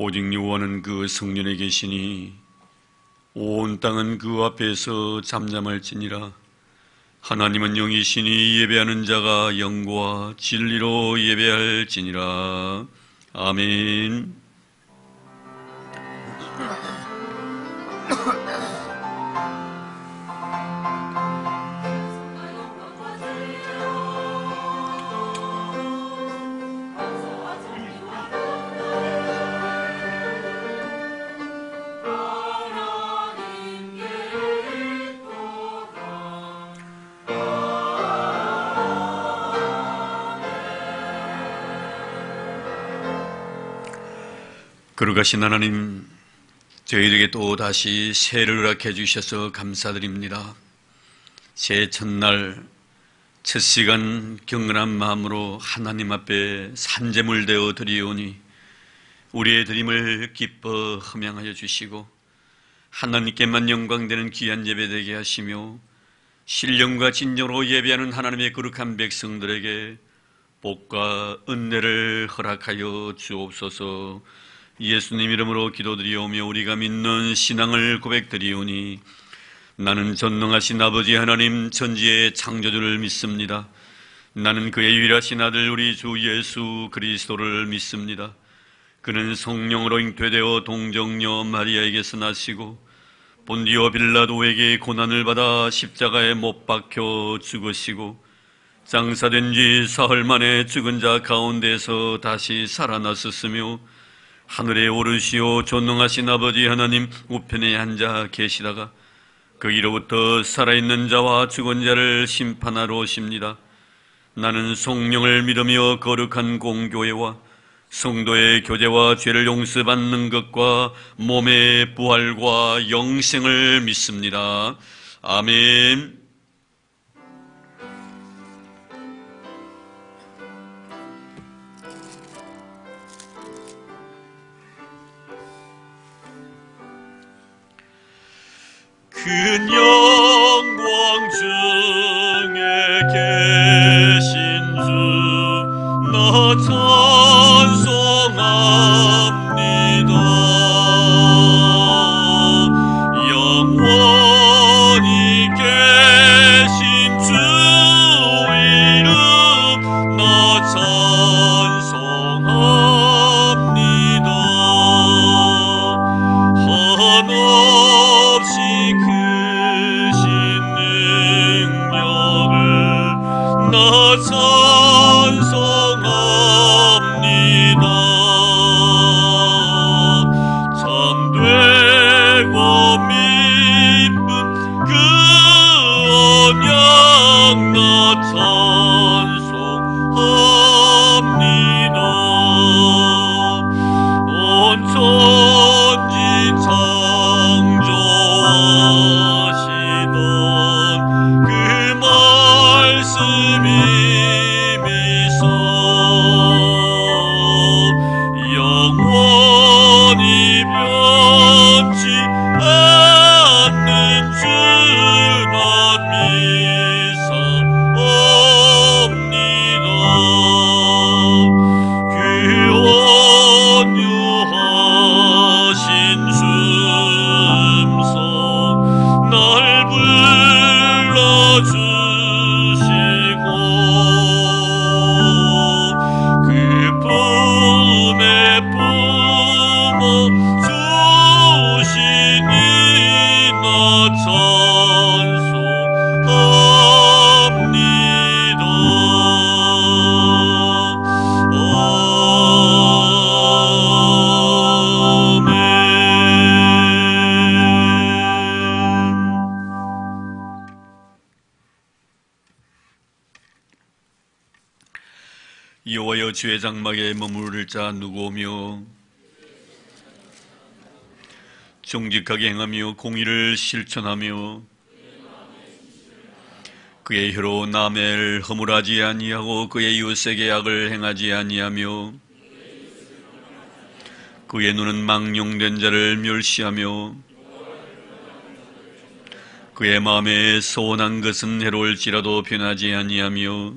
오직 여호와는 그 성전에 계시니 온 땅은 그 앞에서 잠잠할지니라. 하나님은 영이시니 예배하는 자가 영과 진리로 예배할지니라. 아멘. 거룩하신 하나님, 저희에게 또 다시 새해를 허락해 주셔서 감사드립니다. 새해 첫날 첫 시간 경건한 마음으로 하나님 앞에 산제물 되어 드리오니 우리의 드림을 기뻐 흠양하여 주시고 하나님께만 영광되는 귀한 예배 되게 하시며 신령과 진정으로 예배하는 하나님의 거룩한 백성들에게 복과 은혜를 허락하여 주옵소서. 예수님 이름으로 기도드리오며 우리가 믿는 신앙을 고백드리오니 나는 전능하신 아버지 하나님 천지의 창조주를 믿습니다. 나는 그의 유일하신 아들 우리 주 예수 그리스도를 믿습니다. 그는 성령으로 잉태되어 동정녀 마리아에게서 나시고 본디오 빌라도에게 고난을 받아 십자가에 못 박혀 죽으시고 장사된 지 사흘 만에 죽은 자 가운데서 다시 살아났었으며 하늘에 오르시오 전능하신 아버지 하나님 우편에 앉아 계시다가 거기로부터 살아있는 자와 죽은 자를 심판하러 오십니다. 나는 성령을 믿으며 거룩한 공교회와 성도의 교제와 죄를 용서받는 것과 몸의 부활과 영생을 믿습니다. 아멘. 큰 영광 중에 계신 주 나 찬송합니다. 영원히 계신 주 이름 나 찬송합니다. 한없이 크신 능력을 나 찬송합니다. 참되고 미쁜 그 언약 나 찬송합니다. 온 천지 창조하시던 그 말씀이 미소 영원히 변치 않는 주 나 믿사옵니다. 그 온유하신 음성 날 불러주시고 그 품에 품어 주시니 나 찬송합니다. 여호와여 주의 장막에 머무를 자 누구오며 정직하게 행하며 공의를 실천하며 그의 혀로 남을 허물하지 아니하고 그의 이웃에게 악을 행하지 아니하며 그의 눈은 망령된 자를 멸시하며 그의 마음에 소원한 것은 해로울지라도 변하지 아니하며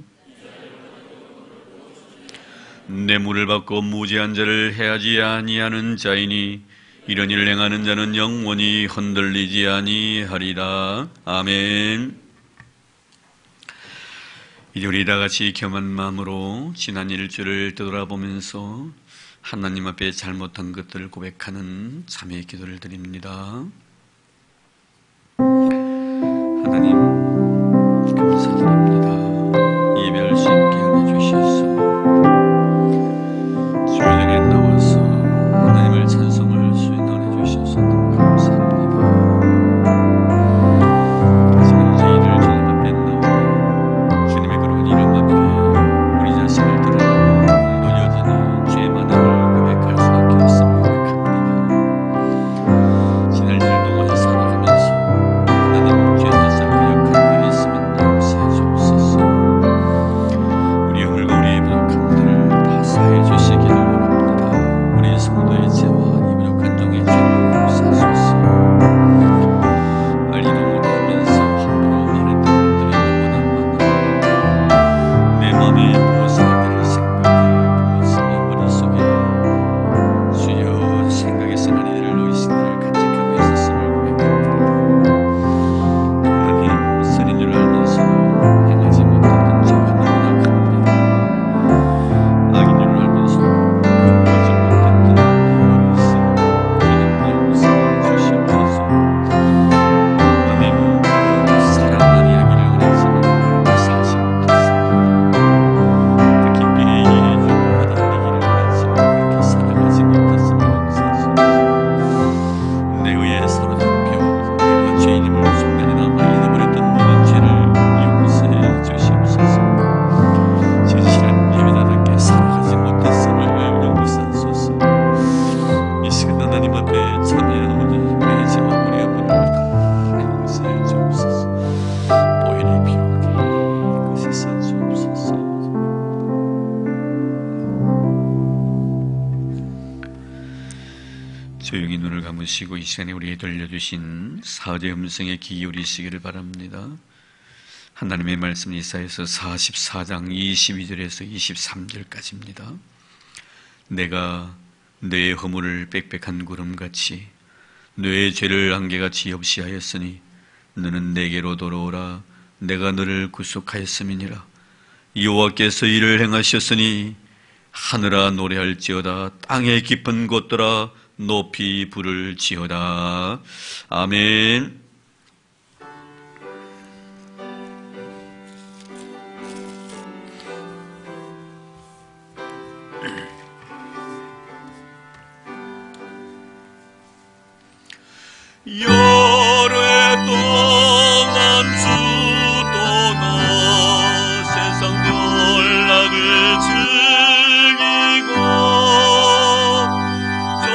뇌물을 받고 무죄한 자를 해하지 아니하는 자이니 이런 일을 행하는 자는 영원히 흔들리지 아니하리라. 아멘. 이제 우리 다같이 겸한 마음으로 지난 일주를 되돌아보면서 하나님 앞에 잘못한 것들을 고백하는 참회의 기도를 드립니다. 하나님 감사드립니다. 예배할 수 있게 하여 주셔서 주일에 나와서 하나님을 찬송할 수 있게 하여 주셔서 너무 감사합니다. 지금 저희들 주님 앞에 나와 주님의 그런 이름 앞에 우리 자신을 드러내고 오늘도 여전히 죄의 많음을 고백할 수밖에 없음을 고백합니다. 지난 일 동안 살아가면서 하나님 죄 뜻을 거역한 일이 있으면 용서해 주옵소서. 우리 허물과 우리의 부족한 일을 다 사해 주시기를 원합니다. 우리 성도의 죄와 이 부족한 종의 죄를 용서하소서. 알지도 못하면서 함부로 말했던 것들이 너무나 많아 내 맘에 부어서가 될 생각을 부었으니 머릿속에 주여 생각의 쓰나리를 의식을 간직하고 있었음을 고백합니다. 하나님 선인 줄 알면서 행하지 못했던 죄가 너무나 큽니다. 악인 줄 알면서 걷지 못했던 허물이 있으니 주님 용서해 주시옵소서. 하나님 사랑만 이야기를 원했지만 사실 못했습니다. 더 깊게 이해해주고 받아들이기를 원했지만 그렇게 살아가지 못했음을 용서해 주옵소서. 내 의에 사로잡혀 내가 죄인임을 순간이나마 잊어버렸던 모든 죄를 용서해 주시옵소서. 진실한 예배자답게 살아가지 못했음을 용서하소서. 이 시간 하나님 앞에 참여하오니 우리의 죄와 우리의 허물을 다 용서해 주옵소서. 보혈이 필요하게 그새서 주옵소서. 조용히 눈을 감으시고 이 시간에 우리에게 들려주신 사죄 음성에 귀 기울이시기를 바랍니다. 하나님의 말씀 이사야서 44장 22절에서 23절까지입니다. 내가 뇌의 허물을 빽빽한 구름같이 뇌의 죄를 안개같이 없이하였으니 너는 내게로 돌아오라. 내가 너를 구속하였음이니라. 여호와께서 이를 행하셨으니 하늘아 노래할지어다. 땅의 깊은 곳들아 높이 부를지어다. 아멘. 오랫동안 주 떠나 세상 연락을 즐기고 저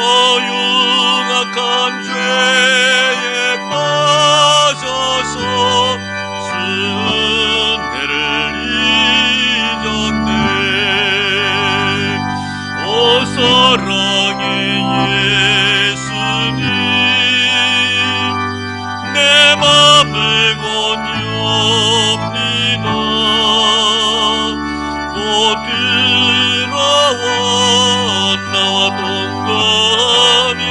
흉악한 죄에 빠져서 은혜를 잊었네. 오 사랑의 예수님 내 맘을 권유합니다. 곧 들어와 나와 동거하며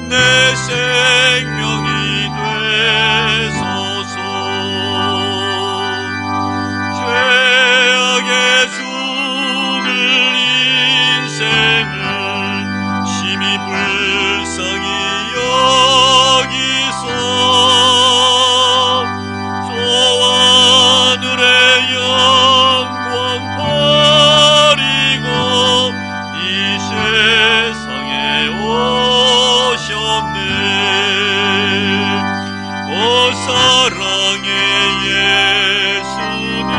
내 생명이 되소서. 죄악에 죽을 인생을 심히 불쌍히 여기서 저와 하늘의 영광 버리고 이 세상에 오셨네. 오 사랑의 예수님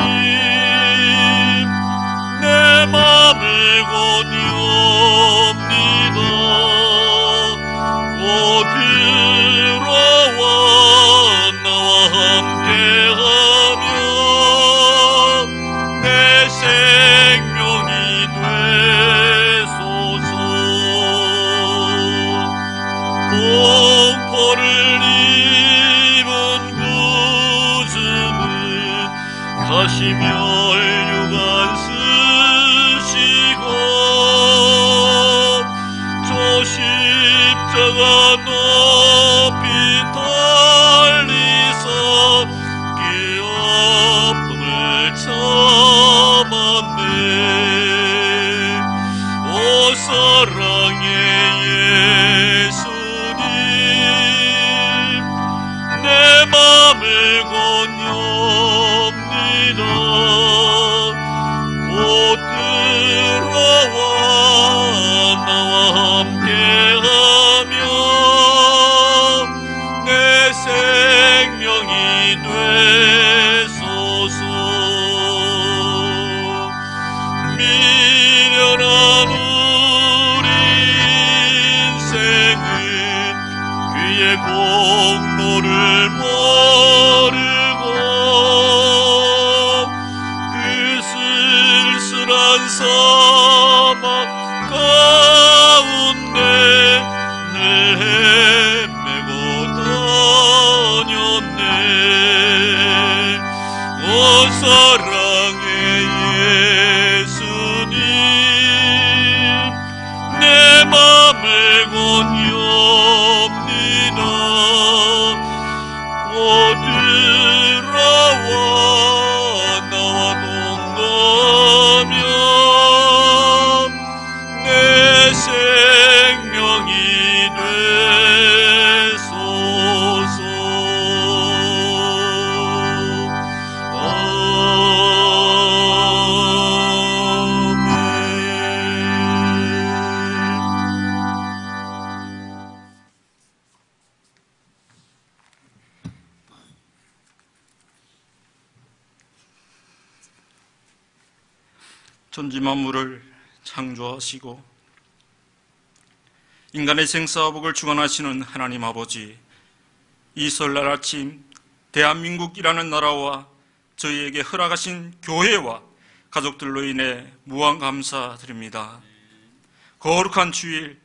내 맘을 권유합니다. 곧 들어와 나와 함께하며 내 생명이 되소서. 공포를 입은 구주는 가시멸 유관스 높이 달리사 그 아픔을 참았네. 오 사랑의 예수님, 내 맘을 건넵니다. 곧 들어와 나와 함께하며 내 생명이 되소서. 미련한 우리 인생은 그의 공로를 모르고 그 쓸쓸한 사막 가운데 늘 헤매고 다녔네. 오 사랑의 예수님, 내 맘을 건넵니다. 곧 들어와 나와 동거하며 내 생명이 되소서. 천지만물을 창조하시고 인간의 생사복을 주관하시는 하나님 아버지, 이 설날 아침 대한민국이라는 나라와 저희에게 허락하신 교회와 가족들로 인해 무한 감사드립니다. 거룩한 주일,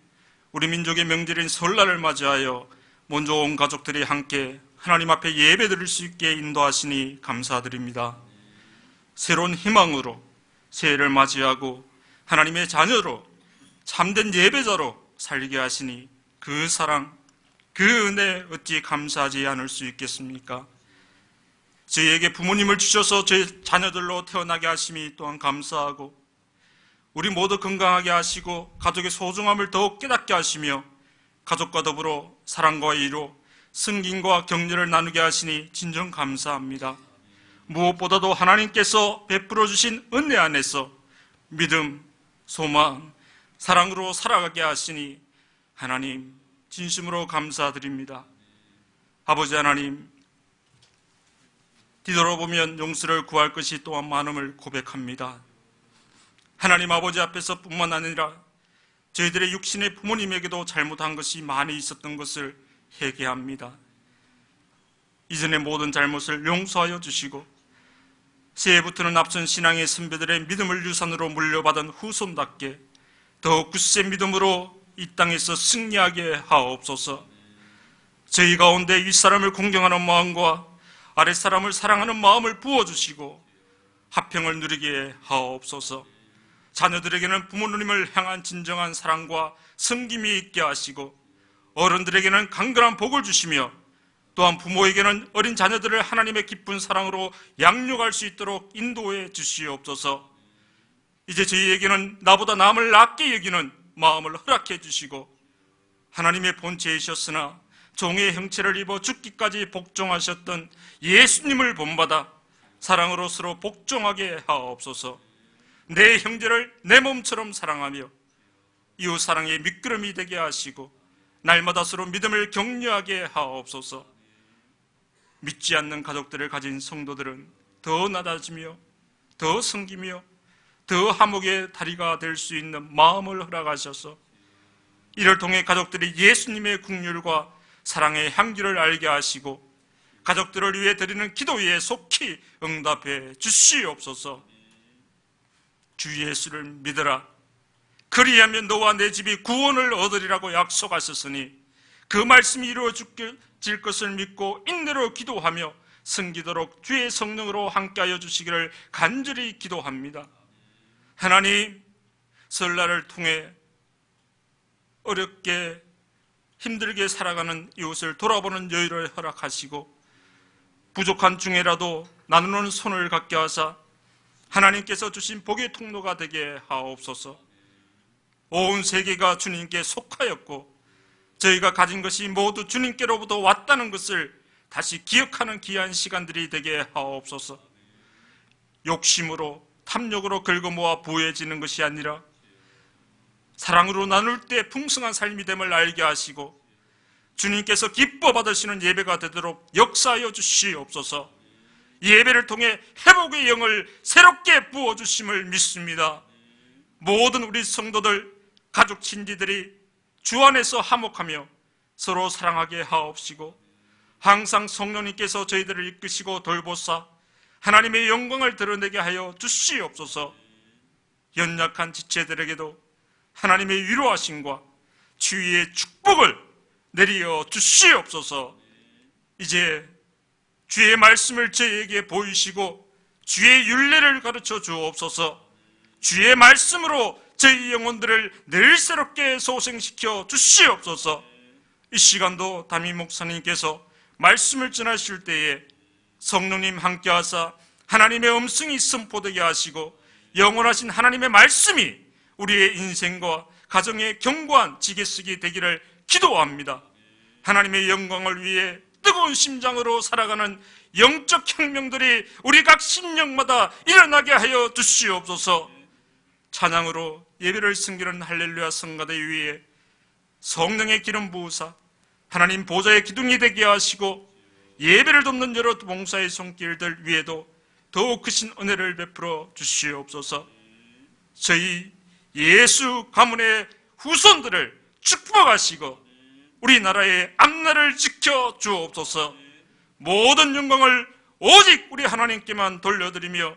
우리 민족의 명절인 설날을 맞이하여 먼저 온 가족들이 함께 하나님 앞에 예배드릴 수 있게 인도하시니 감사드립니다. 새로운 희망으로 새해를 맞이하고 하나님의 자녀로 참된 예배자로 살게 하시니 그 사랑, 그 은혜 어찌 감사하지 않을 수 있겠습니까? 저희에게 부모님을 주셔서 저희 자녀들로 태어나게 하심이 또한 감사하고, 우리 모두 건강하게 하시고 가족의 소중함을 더욱 깨닫게 하시며 가족과 더불어 사랑과 이로 승김과 격려를 나누게 하시니 진정 감사합니다. 무엇보다도 하나님께서 베풀어 주신 은혜 안에서 믿음, 소망, 사랑으로 살아가게 하시니 하나님 진심으로 감사드립니다. 아버지 하나님, 뒤돌아보면 용서를 구할 것이 또한 많음을 고백합니다. 하나님 아버지 앞에서 뿐만 아니라 저희들의 육신의 부모님에게도 잘못한 것이 많이 있었던 것을 회개합니다. 이전의 모든 잘못을 용서하여 주시고 새해부터는 앞선 신앙의 선배들의 믿음을 유산으로 물려받은 후손답게 더욱 굳세 믿음으로 이 땅에서 승리하게 하옵소서. 저희 가운데 윗사람을 공경하는 마음과 아랫사람을 사랑하는 마음을 부어주시고 화평을 누리게 하옵소서. 자녀들에게는 부모님을 향한 진정한 사랑과 섬김이 있게 하시고 어른들에게는 강건한 복을 주시며 또한 부모에게는 어린 자녀들을 하나님의 기쁜 사랑으로 양육할 수 있도록 인도해 주시옵소서. 이제 저희에게는 나보다 남을 낫게 여기는 마음을 허락해 주시고 하나님의 본체이셨으나 종의 형체를 입어 죽기까지 복종하셨던 예수님을 본받아 사랑으로 서로 복종하게 하옵소서. 내 형제를 내 몸처럼 사랑하며 이웃 사랑의 밑거름이 되게 하시고 날마다 서로 믿음을 격려하게 하옵소서. 믿지 않는 가족들을 가진 성도들은 더 낮아지며 더 섬기며 더 화목의 다리가 될 수 있는 마음을 허락하셔서 이를 통해 가족들이 예수님의 긍휼과 사랑의 향기를 알게 하시고 가족들을 위해 드리는 기도에 속히 응답해 주시옵소서. 주 예수를 믿으라. 그리하면 너와 내 집이 구원을 얻으리라고 약속하셨으니 그 말씀이 이루어질 것을 믿고 인내로 기도하며 승기도록 주의 성령으로 함께하여 주시기를 간절히 기도합니다. 하나님, 설날을 통해 어렵게 힘들게 살아가는 이웃을 돌아보는 여유를 허락하시고 부족한 중에라도 나누는 손을 갖게 하사 하나님께서 주신 복의 통로가 되게 하옵소서. 온 세계가 주님께 속하였고 저희가 가진 것이 모두 주님께로부터 왔다는 것을 다시 기억하는 귀한 시간들이 되게 하옵소서. 욕심으로 탐욕으로 긁어모아 부해지는 것이 아니라 사랑으로 나눌 때 풍성한 삶이 됨을 알게 하시고 주님께서 기뻐 받으시는 예배가 되도록 역사하여 주시옵소서. 이 예배를 통해 회복의 영을 새롭게 부어주심을 믿습니다. 모든 우리 성도들, 가족 친지들이 주 안에서 화목하며 서로 사랑하게 하옵시고 항상 성령님께서 저희들을 이끄시고 돌보사 하나님의 영광을 드러내게 하여 주시옵소서. 연약한 지체들에게도 하나님의 위로하심과 주위의 축복을 내리어 주시옵소서. 이제 주의 말씀을 저희에게 보이시고 주의 율례를 가르쳐 주옵소서. 주의 말씀으로 저희 영혼들을 늘 새롭게 소생시켜 주시옵소서. 이 시간도 담임 목사님께서 말씀을 전하실 때에 성령님 함께하사 하나님의 음성이 선포되게 하시고 영원하신 하나님의 말씀이 우리의 인생과 가정의 견고한 지게쓰기 되기를 기도합니다. 하나님의 영광을 위해 뜨거운 심장으로 살아가는 영적 혁명들이 우리 각 심령마다 일어나게 하여 주시옵소서. 찬양으로 예배를 섬기는 할렐루야 성가대 위에 성령의 기름 부으사 하나님 보좌의 기둥이 되게 하시고 예배를 돕는 여러 봉사의 손길들 위에도 더욱 크신 은혜를 베풀어 주시옵소서. 저희 예수 가문의 후손들을 축복하시고 우리나라의 앞날을 지켜 주옵소서. 모든 영광을 오직 우리 하나님께만 돌려드리며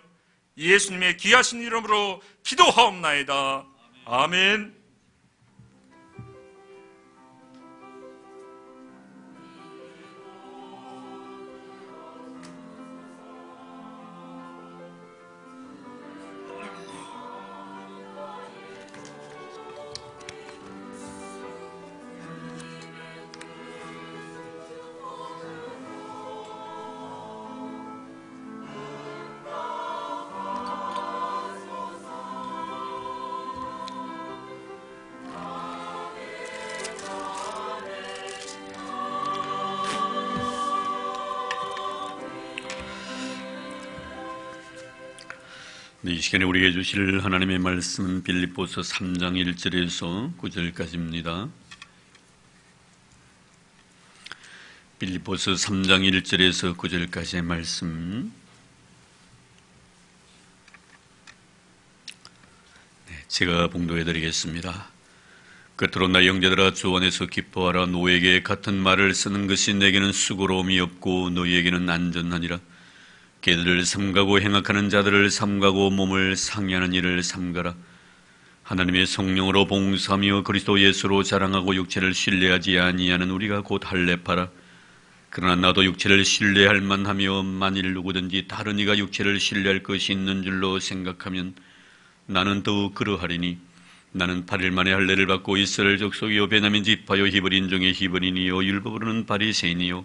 예수님의 귀하신 이름으로 기도하옵나이다. 아멘. 이 시간에 우리에게 주실 하나님의 말씀은 빌립보서 3장 1절에서 9절까지입니다. 빌립보서 3장 1절에서 9절까지의 말씀, 제가 봉독해 드리겠습니다. 끝으로 나 형제들아 주 안에서 기뻐하라. 노에게 같은 말을 쓰는 것이 내게는 수고로움이 없고 너희에게는 안전하니라. 개들을 삼가고 행악하는 자들을 삼가고 몸을 상해하는 일을 삼가라. 하나님의 성령으로 봉사하며 그리스도 예수로 자랑하고 육체를 신뢰하지 아니하는 우리가 곧 할례파라. 그러나 나도 육체를 신뢰할 만하며 만일 누구든지 다른 이가 육체를 신뢰할 것이 있는 줄로 생각하면 나는 더욱 그러하리니 나는 8일 만에 할례를 받고 이스라엘 족속이요 베냐민 지파요 히브리인 중에 히브리인이요 율법으로는 바리새인이요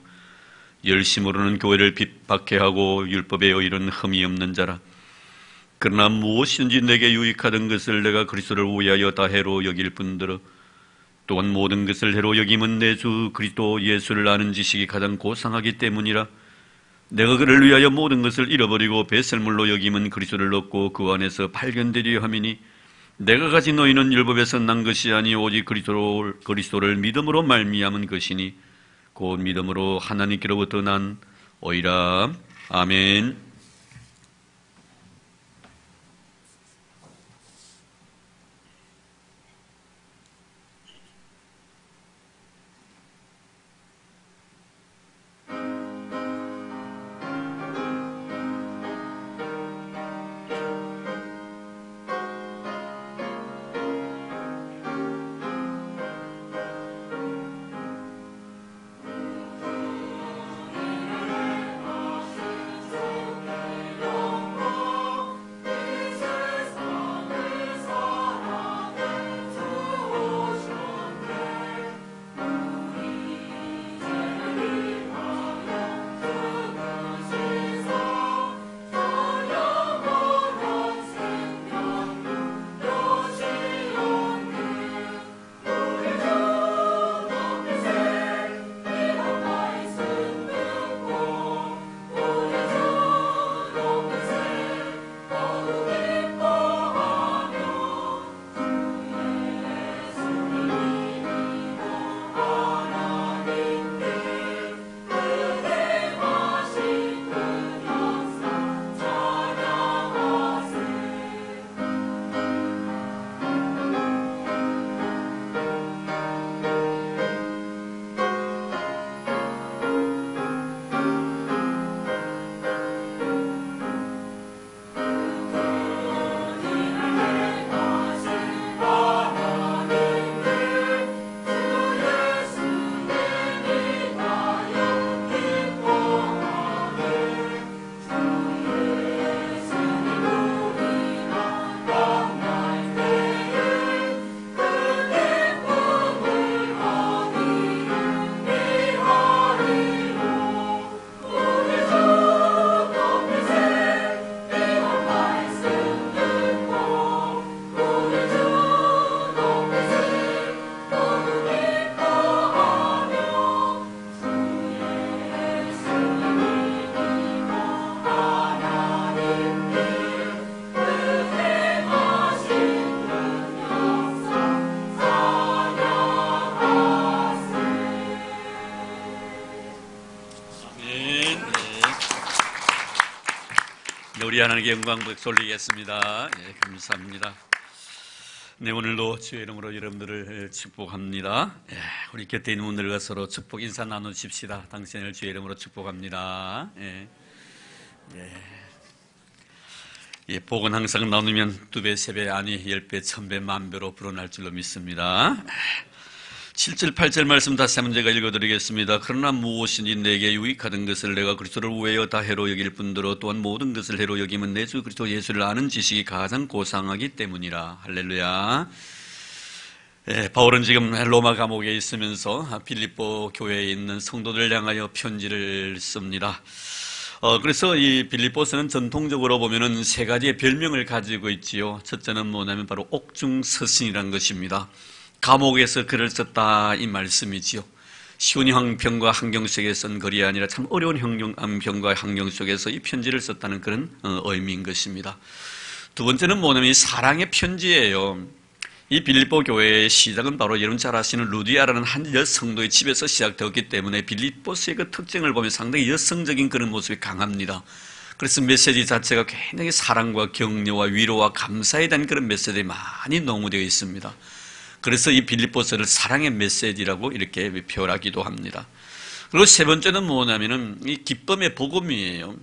열심으로는 교회를 핍박해 하고 율법에 의의는 흠이 없는 자라. 그러나 무엇이든지 내게 유익하던 것을 내가 그리스도를 위하여 다 해로 여길 뿐더러 또한 모든 것을 해로 여김은 내 주 그리스도 예수를 아는 지식이 가장 고상하기 때문이라. 내가 그를 위하여 모든 것을 잃어버리고 뱃설물로 여김은 그리스도를 얻고 그 안에서 발견되려 함이니 내가 가진 너희는 율법에서 난 것이 아니 오직 그리스도를 믿음으로 말미암은 것이니 곧 믿음으로 하나님께로부터 난 오이라. 아멘. 우리 하나님께 영광 돌리겠습니다. 예, 감사합니다. 네, 오늘도 주의 이름으로 여러분들을 축복합니다. 예, 우리 곁에 있는 분들과 서로 축복 인사 나누십시다. 당신을 주의 이름으로 축복합니다. 예, 예, 복은 항상 나누면 2배, 3배, 아니 10배, 1000배, 만배로 불어날 줄로 믿습니다. 7절, 8절 말씀 다시 한번 제가 읽어드리겠습니다. 그러나 무엇이니 내게 유익하던 것을 내가 그리스도를 우회하여 다 해로 여길 뿐더러 또한 모든 것을 해로 여기면 내 주 그리스도 예수를 아는 지식이 가장 고상하기 때문이라. 할렐루야. 예, 바울은 지금 로마 감옥에 있으면서 빌립보 교회에 있는 성도들을 향하여 편지를 씁니다. 그래서 이 빌립보서는 전통적으로 보면은 3가지의 별명을 가지고 있지요. 첫째는 뭐냐면 바로 옥중서신이라는 것입니다. 감옥에서 글을 썼다 이 말씀이지요. 쉬운 형편과 환경 속에 쓴 글이 아니라 참 어려운 형편과 환경 속에서 이 편지를 썼다는 그런 의미인 것입니다. 두 번째는 뭐냐면 이 사랑의 편지예요. 이 빌립보 교회의 시작은 바로 여러분 잘 아시는 루디아라는 한 여성도의 집에서 시작되었기 때문에 빌립보서의 그 특징을 보면 상당히 여성적인 그런 모습이 강합니다. 그래서 메시지 자체가 굉장히 사랑과 격려와 위로와 감사에 대한 그런 메시지들이 많이 농후되어 있습니다. 그래서 이 빌립보서를 사랑의 메시지라고 이렇게 표현하기도 합니다. 그리고 세 번째는 뭐냐면은 이 기쁨의 복음이에요.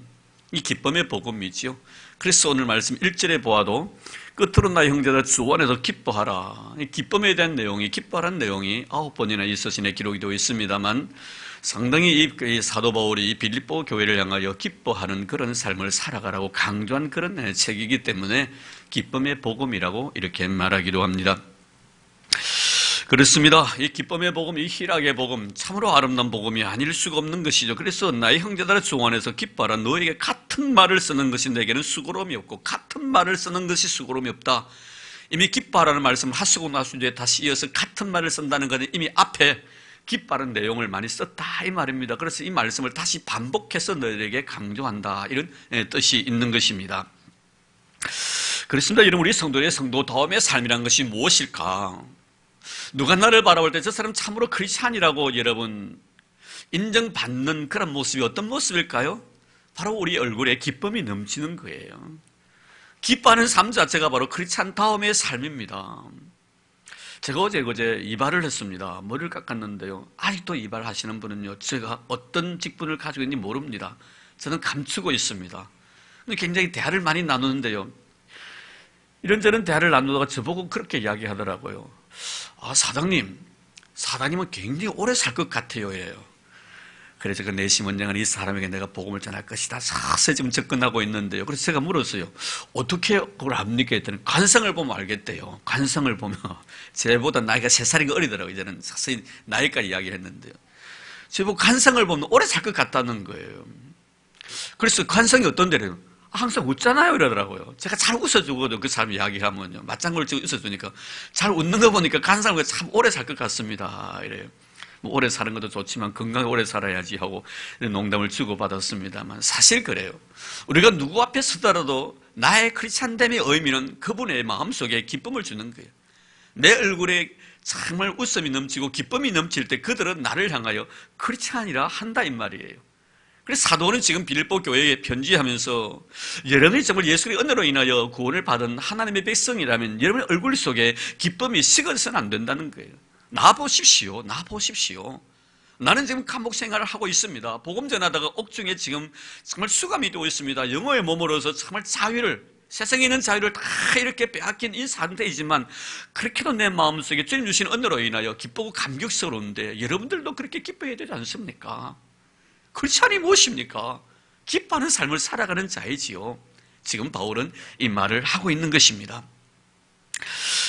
이 기쁨의 복음이지요. 그래서 오늘 말씀 1절에 보아도 끝으로 나 형제들아 주 안에서 기뻐하라. 이 기쁨에 대한 내용이, 기뻐하라는 내용이 9번이나 이 서신에 기록이 되어 있습니다만 상당히 이 사도 바울이 이 빌립보 교회를 향하여 기뻐하는 그런 삶을 살아가라고 강조한 그런 책이기 때문에 기쁨의 복음이라고 이렇게 말하기도 합니다. 그렇습니다. 이 기쁨의 복음, 이 희락의 복음, 참으로 아름다운 복음이 아닐 수가 없는 것이죠. 그래서 나의 형제들아 주 안에서 기뻐하라. 너에게 같은 말을 쓰는 것이 내게는 수고로움이 없고 같은 말을 쓰는 것이 수고로움이 없다. 이미 기뻐하라는 말씀을 하시고 나서 이제 다시 이어서 같은 말을 쓴다는 것은 이미 앞에 기뻐하는 내용을 많이 썼다 이 말입니다. 그래서 이 말씀을 다시 반복해서 너에게 강조한다 이런 뜻이 있는 것입니다. 그렇습니다. 여러분, 우리 성도의 성도다움의 삶이란 것이 무엇일까? 누가 나를 바라볼 때 저 사람 참으로 크리스찬이라고 여러분 인정받는 그런 모습이 어떤 모습일까요? 바로 우리 얼굴에 기쁨이 넘치는 거예요. 기뻐하는 삶 자체가 바로 크리스찬다움의 삶입니다. 제가 어제 이발을 했습니다. 머리를 깎았는데요. 아직도 이발하시는 분은요, 제가 어떤 직분을 가지고 있는지 모릅니다. 저는 감추고 있습니다. 굉장히 대화를 많이 나누는데요. 이런저런 대화를 나누다가 저보고 그렇게 이야기하더라고요. 아, 사장님은 굉장히 오래 살 것 같아요. 이래요. 그래서 그 내심원장은 이 사람에게 내가 복음을 전할 것이다. 서서히 지금 접근하고 있는데요. 그래서 제가 물었어요. 어떻게 그걸 압니까? 했더니 관성을 보면 알겠대요. 관성을 보면 제보다 나이가 3살인가 어리더라고요. 이제는 서서히 나이까지 이야기를 했는데요. 제보고 관성을 보면 오래 살 것 같다는 거예요. 그래서 관성이 어떤데래요? 항상 웃잖아요 이러더라고요. 제가 잘 웃어주거든요. 그 사람 이야기하면요. 맞장구를 치고 웃어주니까 잘 웃는 거 보니까 관상을 참 오래 살 것 같습니다. 이래요. 뭐 오래 사는 것도 좋지만 건강하게 오래 살아야지 하고 농담을 주고받았습니다만 사실 그래요. 우리가 누구 앞에 서더라도 나의 크리스찬됨의 의미는 그분의 마음속에 기쁨을 주는 거예요. 내 얼굴에 정말 웃음이 넘치고 기쁨이 넘칠 때 그들은 나를 향하여 크리스찬이라 한다 이 말이에요. 그래서 사도는 지금 빌립보 교회에 편지하면서 여러분이 정말 예수의 은혜로 인하여 구원을 받은 하나님의 백성이라면 여러분의 얼굴 속에 기쁨이 식어서는 안 된다는 거예요. 나 보십시오. 나는 지금 감옥 생활을 하고 있습니다. 복음 전하다가 옥중에 지금 정말 수감이 되고 있습니다. 영어에 머물러서 정말 세상에 있는 자유를 다 이렇게 빼앗긴 이 상태이지만 그렇게도 내 마음속에 주님 주신 은혜로 인하여 기쁘고 감격스러운데 여러분들도 그렇게 기뻐해야 되지 않습니까? 크리스찬이 무엇입니까? 기뻐하는 삶을 살아가는 자이지요. 지금 바울은 이 말을 하고 있는 것입니다.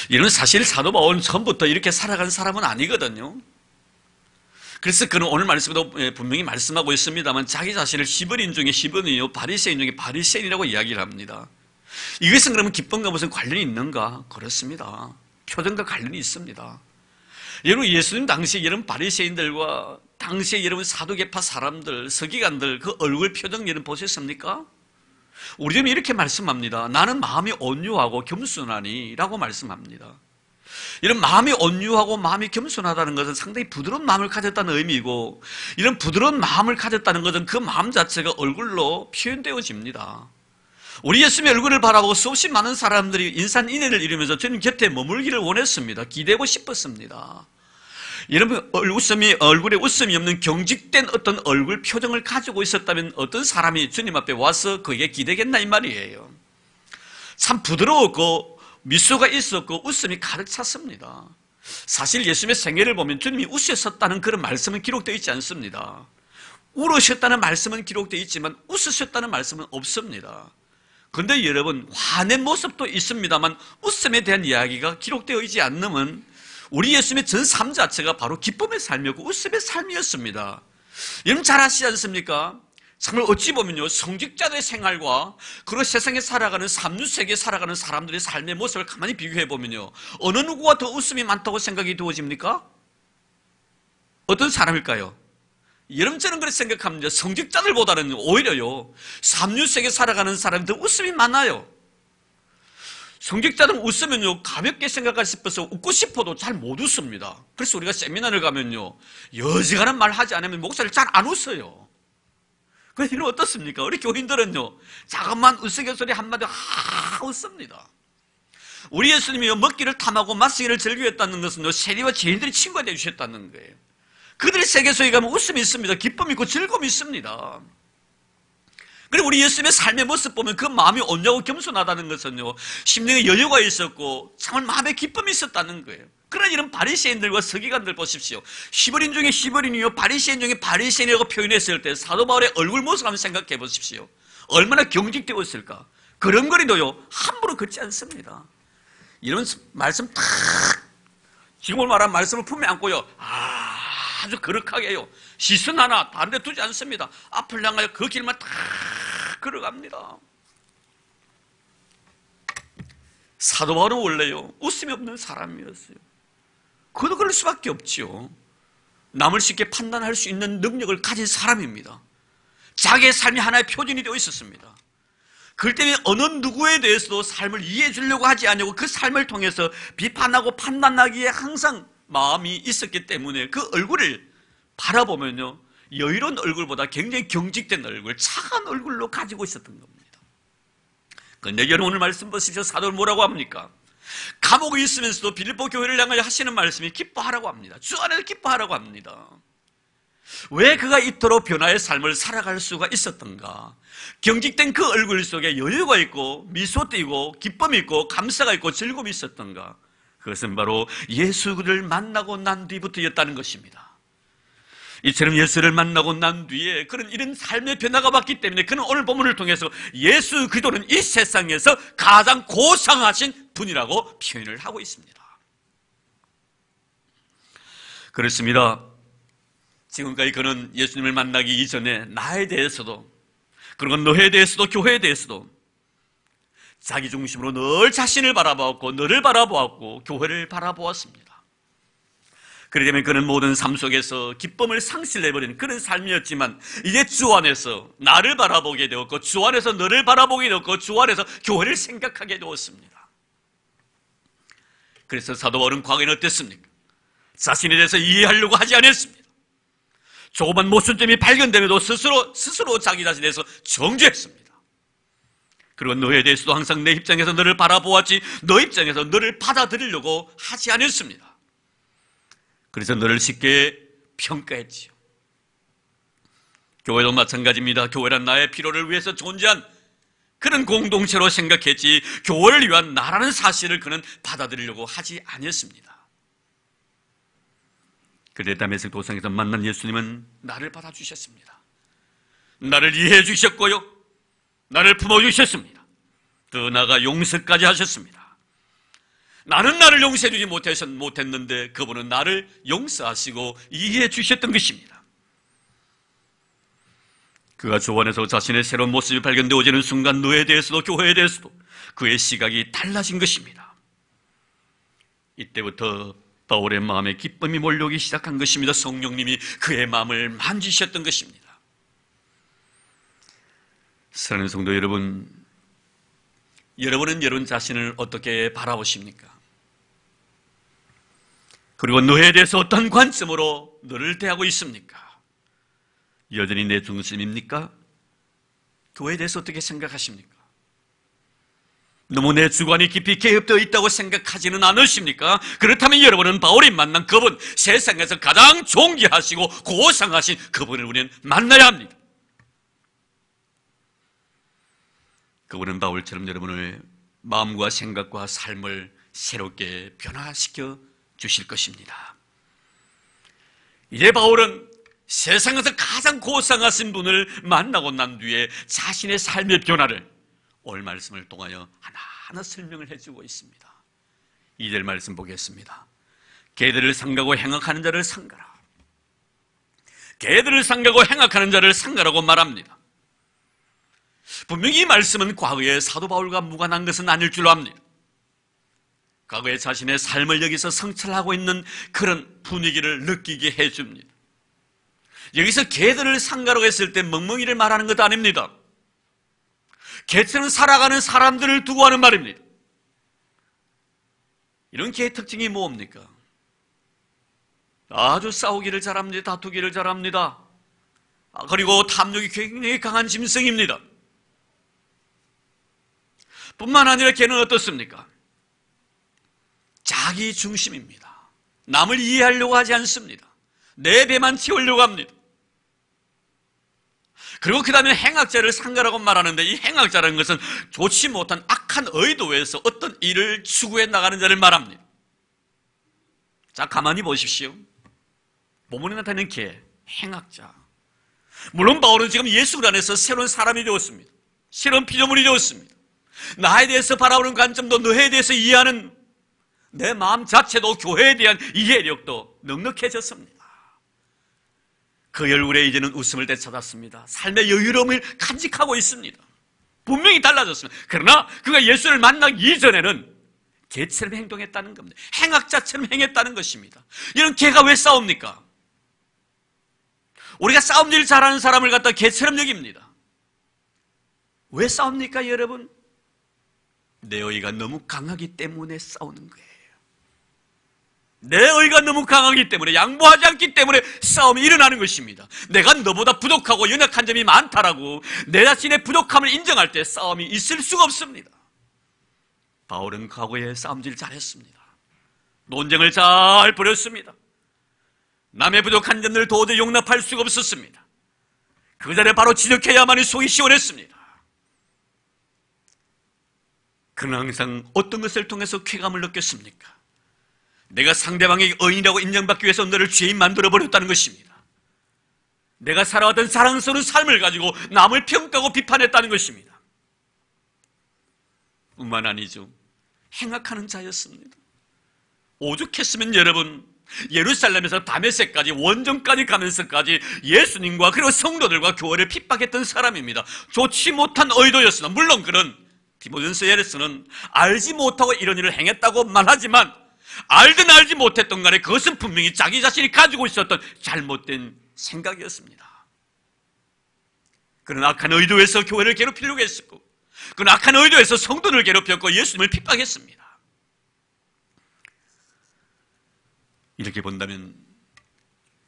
이런 사실 사도 바울은 처음부터 이렇게 살아간 사람은 아니거든요. 그래서 그는 오늘 말씀에도 분명히 말씀하고 있습니다만 자기 자신을 시버인 중에 시버인이요 바리새인 중에 바리새인이라고 이야기를 합니다. 이것은 그러면 기쁨과 무슨 관련이 있는가? 그렇습니다. 표정과 관련이 있습니다. 여러분 예수님 당시에 여러분 바리새인들과 당시에 여러분 사두개파 사람들, 서기관들 그 얼굴 표정 여러분 보셨습니까? 우리 좀 이렇게 말씀합니다. 나는 마음이 온유하고 겸손하니 라고 말씀합니다. 이런 마음이 온유하고 마음이 겸손하다는 것은 상당히 부드러운 마음을 가졌다는 의미이고 이런 부드러운 마음을 가졌다는 것은 그 마음 자체가 얼굴로 표현되어집니다. 우리 예수님의 얼굴을 바라보고 수없이 많은 사람들이 인산인해를 이루면서 주님 곁에 머물기를 원했습니다. 기대고 싶었습니다. 여러분, 얼굴에 웃음이 없는 경직된 어떤 얼굴 표정을 가지고 있었다면 어떤 사람이 주님 앞에 와서 그게 기대겠나 이 말이에요. 참 부드러웠고 미소가 있었고 웃음이 가득 찼습니다. 사실 예수님의 생애를 보면 주님이 웃으셨다는 그런 말씀은 기록되어 있지 않습니다. 울으셨다는 말씀은 기록되어 있지만 웃으셨다는 말씀은 없습니다. 그런데 여러분, 화낸 모습도 있습니다만 웃음에 대한 이야기가 기록되어 있지 않으면 우리 예수님의 전 삶 자체가 바로 기쁨의 삶이었고 웃음의 삶이었습니다. 여러분 잘 아시지 않습니까? 정말 어찌 보면요, 성직자들의 생활과 그리고 세상에 살아가는 삼류세계에 살아가는 사람들의 삶의 모습을 가만히 비교해 보면요, 어느 누구가 더 웃음이 많다고 생각이 되어집니까? 어떤 사람일까요? 여러분 저는 그렇게 생각합니다. 성직자들보다는 오히려요, 삼류세계에 살아가는 사람이 더 웃음이 많아요. 성직자들은 웃으면요, 가볍게 생각할 싶어서 웃고 싶어도 잘 못 웃습니다. 그래서 우리가 세미나를 가면요, 여지간한 말 하지 않으면 목사를 잘 안 웃어요. 그래서 이런 어떻습니까? 우리 교인들은요, 작은만 으스갯소리 한마디 웃습니다. 우리 예수님이요, 먹기를 탐하고 마시기를 즐겨했다는 것은요, 세리와 죄인들이 친구가 되주셨다는 거예요. 그들의 세계속에 가면 웃음이 있습니다. 기쁨이 있고 즐거움이 있습니다. 그리고 우리 예수님의 삶의 모습 보면 그 마음이 온유하고 겸손하다는 것은요, 심령에 여유가 있었고 정말 마음에 기쁨이 있었다는 거예요. 그러나 이런 바리새인들과 서기관들 보십시오. 시버린 중에 시버린이요, 바리새인 중에 바리새인이라고 표현했을 때 사도 바울의 얼굴 모습 한번 생각해 보십시오. 얼마나 경직되어 있을까. 걸음걸이도요, 함부로 걷지 않습니다. 이런 말씀 탁, 지금 오늘 말한 말씀을 품에 안고요, 아주 거룩하게 해요. 시선 하나 다른 데 두지 않습니다. 앞을 향하여 그 길만 탁 걸어갑니다. 사도 바울은 원래요, 웃음이 없는 사람이었어요. 그도 그럴 수밖에 없지요. 남을 쉽게 판단할 수 있는 능력을 가진 사람입니다. 자기의 삶이 하나의 표준이 되어 있었습니다. 그럴 때문에 어느 누구에 대해서도 삶을 이해해 주려고 하지 않냐고 그 삶을 통해서 비판하고 판단하기에 항상 마음이 있었기 때문에 그 얼굴을 바라보면요, 여유로운 얼굴보다 굉장히 경직된 얼굴, 차가운 얼굴로 가지고 있었던 겁니다. 그런데 여러분 오늘 말씀 보십시오. 사도는 뭐라고 합니까? 감옥에 있으면서도 빌립보 교회를 향하여 하시는 말씀이 기뻐하라고 합니다. 주 안에서 기뻐하라고 합니다. 왜 그가 이토록 변화의 삶을 살아갈 수가 있었던가? 경직된 그 얼굴 속에 여유가 있고 미소 띄고 기쁨이 있고 감사가 있고 즐거움이 있었던가? 그것은 바로 예수를 만나고 난 뒤부터였다는 것입니다. 이처럼 예수를 만나고 난 뒤에 그런 이런 삶의 변화가 왔기 때문에 그는 오늘 본문을 통해서 예수 그리스도는 이 세상에서 가장 고상하신 분이라고 표현을 하고 있습니다. 그렇습니다. 지금까지 그는 예수님을 만나기 이전에 나에 대해서도, 그리고 너에 대해서도, 교회에 대해서도 자기 중심으로 늘 자신을 바라보았고 너를 바라보았고 교회를 바라보았습니다. 그렇기 때문에 그는 모든 삶 속에서 기쁨을 상실해버린 그런 삶이었지만 이제 주 안에서 나를 바라보게 되었고 주 안에서 너를 바라보게 되었고 주 안에서 교회를 생각하게 되었습니다. 그래서 사도 바울은 과거에는 어땠습니까? 자신에 대해서 이해하려고 하지 않았습니다. 조그만 모순점이 발견되면도 스스로 자기 자신에 대해서 정죄했습니다. 그리고 너에 대해서도 항상 내 입장에서 너를 바라보았지 너 입장에서 너를 받아들이려고 하지 않았습니다. 그래서 너를 쉽게 평가했지요. 교회도 마찬가지입니다. 교회란 나의 필요를 위해서 존재한 그런 공동체로 생각했지 교회를 위한 나라는 사실을 그는 받아들이려고 하지 않았습니다. 그래 담에색 도상에서 만난 예수님은 나를 받아주셨습니다. 나를 이해해 주셨고요, 나를 품어주셨습니다. 더 나아가 용서까지 하셨습니다. 나는 나를 용서해 주지 못했는데 그분은 나를 용서하시고 이해해 주셨던 것입니다. 그가 주 안에서 자신의 새로운 모습이 발견되어지는 순간 너에 대해서도 교회에 대해서도 그의 시각이 달라진 것입니다. 이때부터 바울의 마음에 기쁨이 몰려오기 시작한 것입니다. 성령님이 그의 마음을 만지셨던 것입니다. 사랑하는 성도 여러분, 여러분은 여러분 자신을 어떻게 바라보십니까? 그리고 너에 대해서 어떤 관점으로 너를 대하고 있습니까? 여전히 내 중심입니까? 교회에 대해서 어떻게 생각하십니까? 너무 내 주관이 깊이 개입되어 있다고 생각하지는 않으십니까? 그렇다면 여러분은 바울이 만난 그분, 세상에서 가장 존귀하시고 고상하신 그분을 우리는 만나야 합니다. 그분은 바울처럼 여러분의 마음과 생각과 삶을 새롭게 변화시켜 주실 것입니다. 이제 바울은 세상에서 가장 고상하신 분을 만나고 난 뒤에 자신의 삶의 변화를 오늘 말씀을 통하여 하나하나 설명을 해주고 있습니다. 2절 말씀 보겠습니다. 개들을 상가고 행악하는 자를 상가라. 개들을 상가고 행악하는 자를 상가라고 말합니다. 분명히 이 말씀은 과거의 사도 바울과 무관한 것은 아닐 줄로 압니다. 과거에 자신의 삶을 여기서 성찰하고 있는 그런 분위기를 느끼게 해줍니다. 여기서 개들을 상가라고 했을 때 멍멍이를 말하는 것도 아닙니다. 개처럼 살아가는 사람들을 두고 하는 말입니다. 이런 개의 특징이 뭡니까? 아주 싸우기를 잘합니다. 다투기를 잘합니다. 그리고 탐욕이 굉장히 강한 짐승입니다. 뿐만 아니라 개는 어떻습니까? 자기 중심입니다. 남을 이해하려고 하지 않습니다. 내 배만 채우려고 합니다. 그리고 그 다음에 행악자를 상가라고 말하는데, 이 행악자라는 것은 좋지 못한 악한 의도에서 어떤 일을 추구해 나가는 자를 말합니다. 자, 가만히 보십시오. 본문에 나타나는 개, 행악자. 물론 바울은 지금 예수 안에서 새로운 사람이 되었습니다. 새로운 피조물이 되었습니다. 나에 대해서 바라보는 관점도, 너에 대해서 이해하는 내 마음 자체도, 교회에 대한 이해력도 넉넉해졌습니다. 그 얼굴에 이제는 웃음을 되찾았습니다. 삶의 여유로움을 간직하고 있습니다. 분명히 달라졌습니다. 그러나 그가 예수를 만나기 이전에는 개처럼 행동했다는 겁니다. 행악자처럼 행했다는 것입니다. 이런 개가 왜 싸웁니까? 우리가 싸움 일 잘하는 사람을 갖다 개처럼 여깁니다. 왜 싸웁니까, 여러분? 내 의가 너무 강하기 때문에 싸우는 거예요. 내 의가 너무 강하기 때문에, 양보하지 않기 때문에 싸움이 일어나는 것입니다. 내가 너보다 부족하고 연약한 점이 많다라고 내 자신의 부족함을 인정할 때 싸움이 있을 수가 없습니다. 바울은 과거에 싸움질 잘했습니다. 논쟁을 잘 벌였습니다. 남의 부족한 점들을 도저히 용납할 수가 없었습니다. 그 자리에 바로 지적해야만이 속이 시원했습니다. 그는 항상 어떤 것을 통해서 쾌감을 느꼈습니까? 내가 상대방에게 의인이라고 인정받기 위해서 너를 죄인 만들어버렸다는 것입니다. 내가 살아왔던 사랑스러운 삶을 가지고 남을 평가하고 비판했다는 것입니다. 뿐만 아니죠. 행악하는 자였습니다. 오죽했으면 여러분, 예루살렘에서 다메섹까지, 원정까지 가면서까지 예수님과 그리고 성도들과 교회를 핍박했던 사람입니다. 좋지 못한 의도였으나, 물론 그는 디모데전서에서는 알지 못하고 이런 일을 행했다고 말하지만, 알든 알지 못했던 간에 그것은 분명히 자기 자신이 가지고 있었던 잘못된 생각이었습니다. 그는 악한 의도에서 교회를 괴롭히려고 했었고, 그는 악한 의도에서 성도를 괴롭혔고 예수님을 핍박했습니다. 이렇게 본다면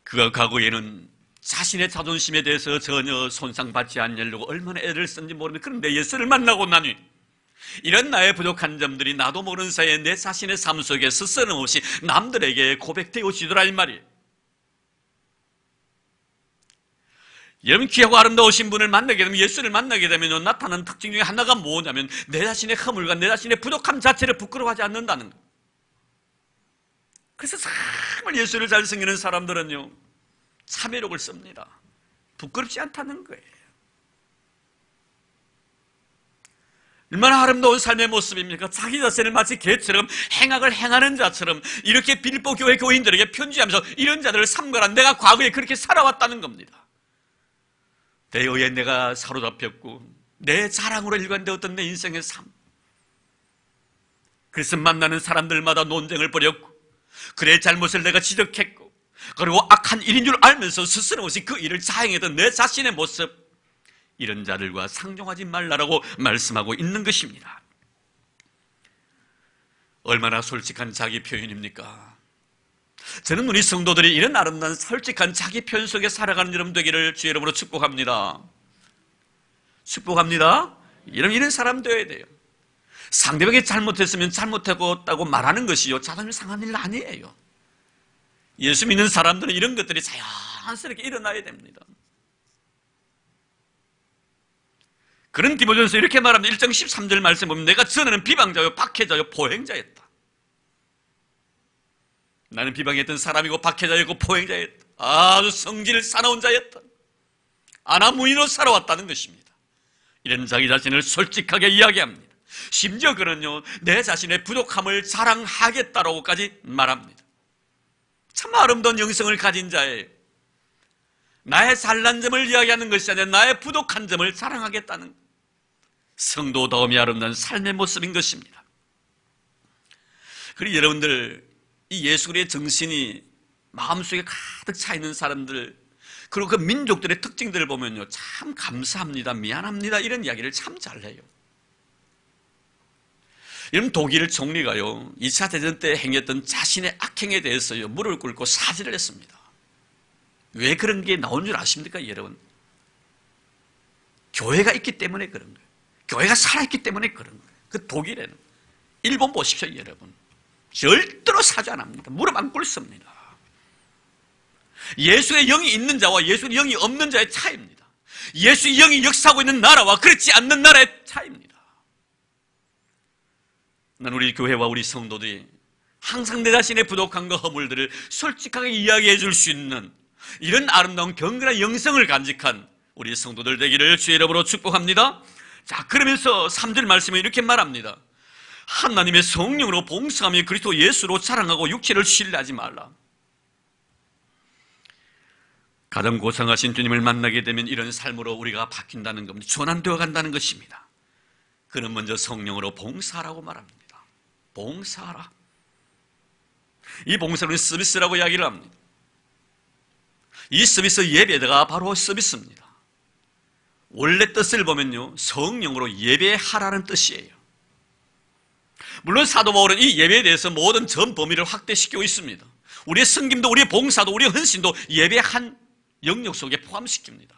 그가 과거에는 자신의 자존심에 대해서 전혀 손상받지 않으려고 얼마나 애를 썼는지 모르는데, 그런데 예수를 만나고 나니 이런 나의 부족한 점들이 나도 모르는 사이에 내 자신의 삶 속에서 쓰럼없이 남들에게 고백되어지더라 이 말이에요. 여러분, 귀하고 아름다우신 분을 만나게 되면, 예수를 만나게 되면 나타나는 특징 중에 하나가 뭐냐면 내 자신의 허물과 내 자신의 부족함 자체를 부끄러워하지 않는다는 거예요. 그래서 정말 예수를 잘 섬기는 사람들은요, 참회력을 씁니다. 부끄럽지 않다는 거예요. 얼마나 아름다운 삶의 모습입니까? 자기 자신을 마치 개처럼 행악을 행하는 자처럼 이렇게 빌립보 교회 교인들에게 편지하면서 이런 자들을 삼가라. 내가 과거에 그렇게 살아왔다는 겁니다. 내 의에 내가 사로잡혔고 내 자랑으로 일관되었던 내 인생의 삶. 그래서 만나는 사람들마다 논쟁을 벌였고 그의 잘못을 내가 지적했고 그리고 악한 일인 줄 알면서 스스럼 없이 그 일을 자행했던 내 자신의 모습, 이런 자들과 상종하지 말라라고 말씀하고 있는 것입니다. 얼마나 솔직한 자기 표현입니까? 저는 우리 성도들이 이런 아름다운 솔직한 자기 표현 속에 살아가는 여러분 되기를 주의 이름으로 축복합니다. 축복합니다. 이런 사람 되어야 돼요. 상대방이 잘못했으면 잘못했다고 말하는 것이요, 자존심 상한 일 아니에요. 예수 믿는 사람들은 이런 것들이 자연스럽게 일어나야 됩니다. 그런 디모데전서 이렇게 말합니다. 1장 13절 말씀 보면 내가 전에는 비방자요 박해자요 포행자였다. 나는 비방했던 사람이고 박해자였고 포행자였다. 아주 성질을 사나운 자였다. 아나무인으로 살아왔다는 것입니다. 이런 자기 자신을 솔직하게 이야기합니다. 심지어 그는요, 내 자신의 부족함을 자랑하겠다라고까지 말합니다. 참 아름다운 영성을 가진 자예요. 나의 잘난 점을 이야기하는 것이 아니라 나의 부족한 점을 자랑하겠다는 성도다움이 아름다운 삶의 모습인 것입니다. 그리고 여러분들, 이 예수 그리스도의 정신이 마음속에 가득 차 있는 사람들, 그리고 그 민족들의 특징들을 보면요, 참 감사합니다, 미안합니다, 이런 이야기를 참 잘해요. 여러분, 독일 총리가요, 2차 대전 때 행했던 자신의 악행에 대해서요, 무릎을 꿇고 사죄를 했습니다. 왜 그런 게 나온 줄 아십니까, 여러분? 교회가 있기 때문에 그런 거예요. 교회가 살아있기 때문에 그런 거예요. 그 독일에는, 일본 보십시오, 여러분. 절대로 사죄 안 합니다. 무릎 안 꿇습니다. 예수의 영이 있는 자와 예수의 영이 없는 자의 차이입니다. 예수의 영이 역사하고 있는 나라와 그렇지 않는 나라의 차이입니다. 난 우리 교회와 우리 성도들이 항상 내 자신의 부족함과 허물들을 솔직하게 이야기해 줄 수 있는 이런 아름다운 경건한 영성을 간직한 우리 성도들 되기를 주의 이름으로 축복합니다. 자, 그러면서 3절 말씀에 이렇게 말합니다. 하나님의 성령으로 봉사하며 그리스도 예수로 자랑하고 육체를 신뢰하지 말라. 가장 고상하신 주님을 만나게 되면 이런 삶으로 우리가 바뀐다는 겁니다. 전환되어 간다는 것입니다. 그는 먼저 성령으로 봉사하라고 말합니다. 봉사하라. 이 봉사는 서비스라고 이야기를 합니다. 이 서비스 예배가 바로 서비스입니다. 원래 뜻을 보면요, 성령으로 예배하라는 뜻이에요. 물론 사도 바울은 이 예배에 대해서 모든 전 범위를 확대시키고 있습니다. 우리의 섬김도, 우리의 봉사도, 우리의 헌신도 예배 한 영역 속에 포함시킵니다.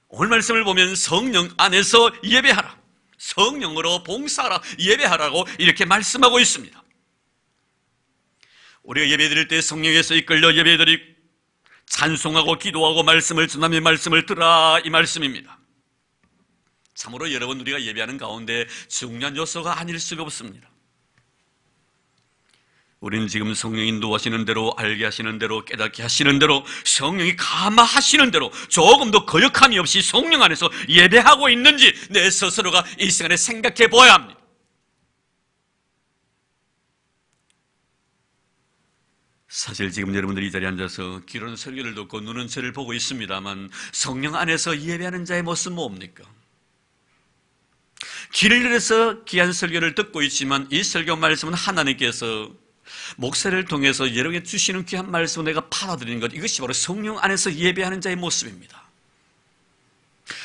오늘 말씀을 보면 성령 안에서 예배하라, 성령으로 봉사하라, 예배하라고 이렇게 말씀하고 있습니다. 우리가 예배드릴 때 성령에서 이끌려 예배드리 찬송하고 기도하고 말씀을 전하며 말씀을 들으라, 이 말씀입니다. 참으로 여러분, 우리가 예배하는 가운데 중요한 요소가 아닐 수가 없습니다. 우리는 지금 성령이 인도하시는 대로, 알게 하시는 대로, 깨닫게 하시는 대로, 성령이 감화하시는 대로 조금도 거역함이 없이 성령 안에서 예배하고 있는지 내 스스로가 이 시간에 생각해 보아야 합니다. 사실 지금 여러분들이 이 자리에 앉아서 귀로는 설교를 듣고 눈은 저를 보고 있습니다만 성령 안에서 예배하는 자의 모습 뭡니까? 길을 잃어서 귀한 설교를 듣고 있지만 이 설교 말씀은 하나님께서 목사를 통해서 여러분에게 주시는 귀한 말씀을 내가 받아들이는 것, 이것이 바로 성령 안에서 예배하는 자의 모습입니다.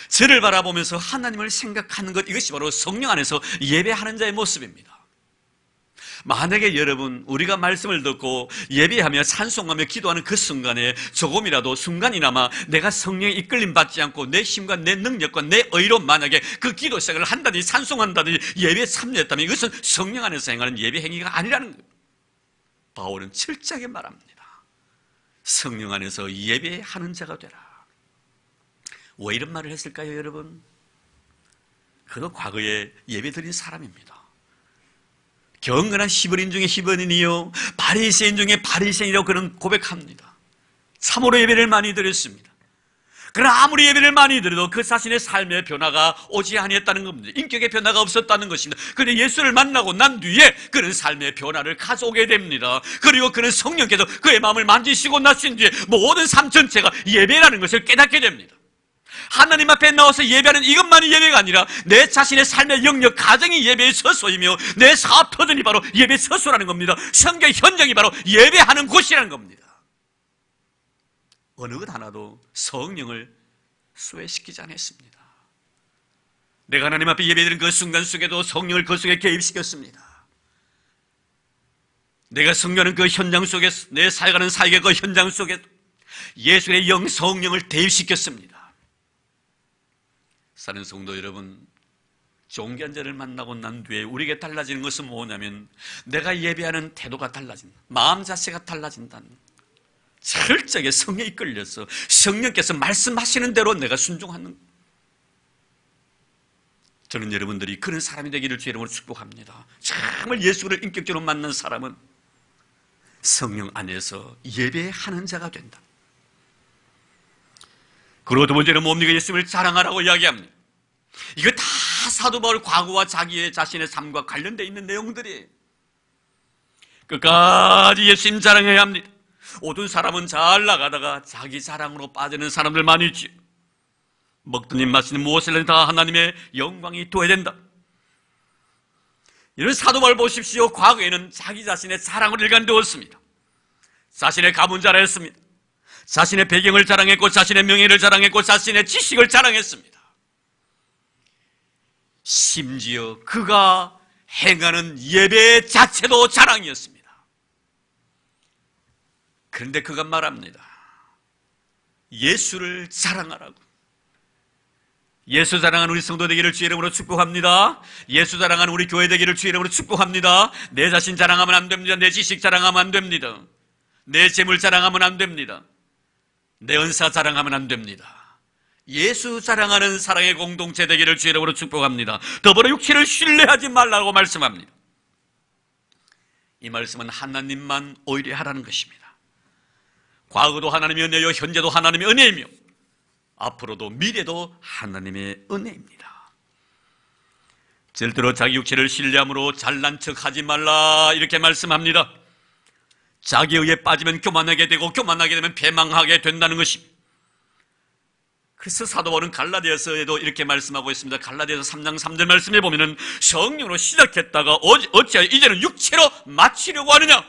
저를 바라보면서 하나님을 생각하는 것, 이것이 바로 성령 안에서 예배하는 자의 모습입니다. 만약에 여러분, 우리가 말씀을 듣고 예배하며 찬송하며 기도하는 그 순간에 조금이라도 순간이나마 내가 성령에 이끌림 받지 않고 내 힘과 내 능력과 내 의로 만약에 그 기도 시작을 한다든지 찬송한다든지 예배에 참여했다면 이것은 성령 안에서 행하는 예배 행위가 아니라는 거예요. 바울은 철저하게 말합니다. 성령 안에서 예배하는 자가 되라. 왜 이런 말을 했을까요, 여러분? 그도 과거에 예배드린 사람입니다. 경건한 시버인 중에 시버인이요, 바리새인 중에 바리새인이라고 그는 고백합니다. 참으로 예배를 많이 드렸습니다. 그러나 아무리 예배를 많이 드려도 그 자신의 삶의 변화가 오지 아니했다는 겁니다. 인격의 변화가 없었다는 것입니다. 그런데 예수를 만나고 난 뒤에 그는 삶의 변화를 가져오게 됩니다. 그리고 그는 성령께서 그의 마음을 만지시고 나신 뒤에 모든 삶 전체가 예배라는 것을 깨닫게 됩니다. 하나님 앞에 나와서 예배하는 이것만이 예배가 아니라 내 자신의 삶의 영역, 가정이 예배의 처소이며 내 사업 터전이 바로 예배의 처소라는 겁니다. 성경 현장이 바로 예배하는 곳이라는 겁니다. 어느 것 하나도 성령을 소외시키지 않았습니다. 내가 하나님 앞에 예배드린 그 순간 속에도 성령을 그 속에 개입시켰습니다. 내가 성령하는 그 현장 속에, 내 살아가는 사역의 그 현장 속에 예수의 영, 성령을 대입시켰습니다. 사는 성도 여러분, 종견제를 만나고 난 뒤에 우리에게 달라지는 것은 뭐냐면 내가 예배하는 태도가 달라진다. 마음 자세가 달라진다는, 철저하게 성령에 이끌려서 성령께서 말씀하시는 대로 내가 순종하는. 저는 여러분들이 그런 사람이 되기를 주의 이름으로 축복합니다. 정말 예수를 인격적으로 만난 사람은 성령 안에서 예배하는 자가 된다. 그리고 두 번째는 뭡니까? 예수님을 자랑하라고 이야기합니다. 이거 다 사도 바울 과거와 자기의 자신의 삶과 관련되어 있는 내용들이에요. 끝까지 예수님 자랑해야 합니다. 모든 사람은 잘 나가다가 자기 자랑으로 빠지는 사람들 많이 있지. 먹든 마시든 무엇을 해도 다 하나님의 영광이 도야 된다. 이런 사도 바울 보십시오. 과거에는 자기 자신의 자랑을 일관되었습니다. 자신의 가문 자랑했습니다. 자신의 배경을 자랑했고, 자신의 명예를 자랑했고, 자신의 지식을 자랑했습니다. 심지어 그가 행하는 예배 자체도 자랑이었습니다. 그런데 그가 말합니다. 예수를 자랑하라고. 예수 자랑하는 우리 성도 되기를 주의 이름으로 축복합니다. 예수 자랑하는 우리 교회 되기를 주의 이름으로 축복합니다. 내 자신 자랑하면 안 됩니다. 내 지식 자랑하면 안 됩니다. 내 재물 자랑하면 안 됩니다. 내 은사 자랑하면 안 됩니다. 예수 자랑하는 사랑의 공동체 되기를 주의 이름으로 축복합니다. 더불어 육체를 신뢰하지 말라고 말씀합니다. 이 말씀은 하나님만 오히려 하라는 것입니다. 과거도 하나님의 은혜요, 현재도 하나님의 은혜이며 앞으로도 미래도 하나님의 은혜입니다. 절대로 자기 육체를 신뢰함으로 잘난 척하지 말라 이렇게 말씀합니다. 자기의 의에 빠지면 교만하게 되고 교만하게 되면 패망하게 된다는 것입니다. 그래서 사도 바울은 갈라디아서에도 이렇게 말씀하고 있습니다. 갈라디아서 3장 3절 말씀에 보면은 성령으로 시작했다가 어찌하여 이제는 육체로 마치려고 하느냐?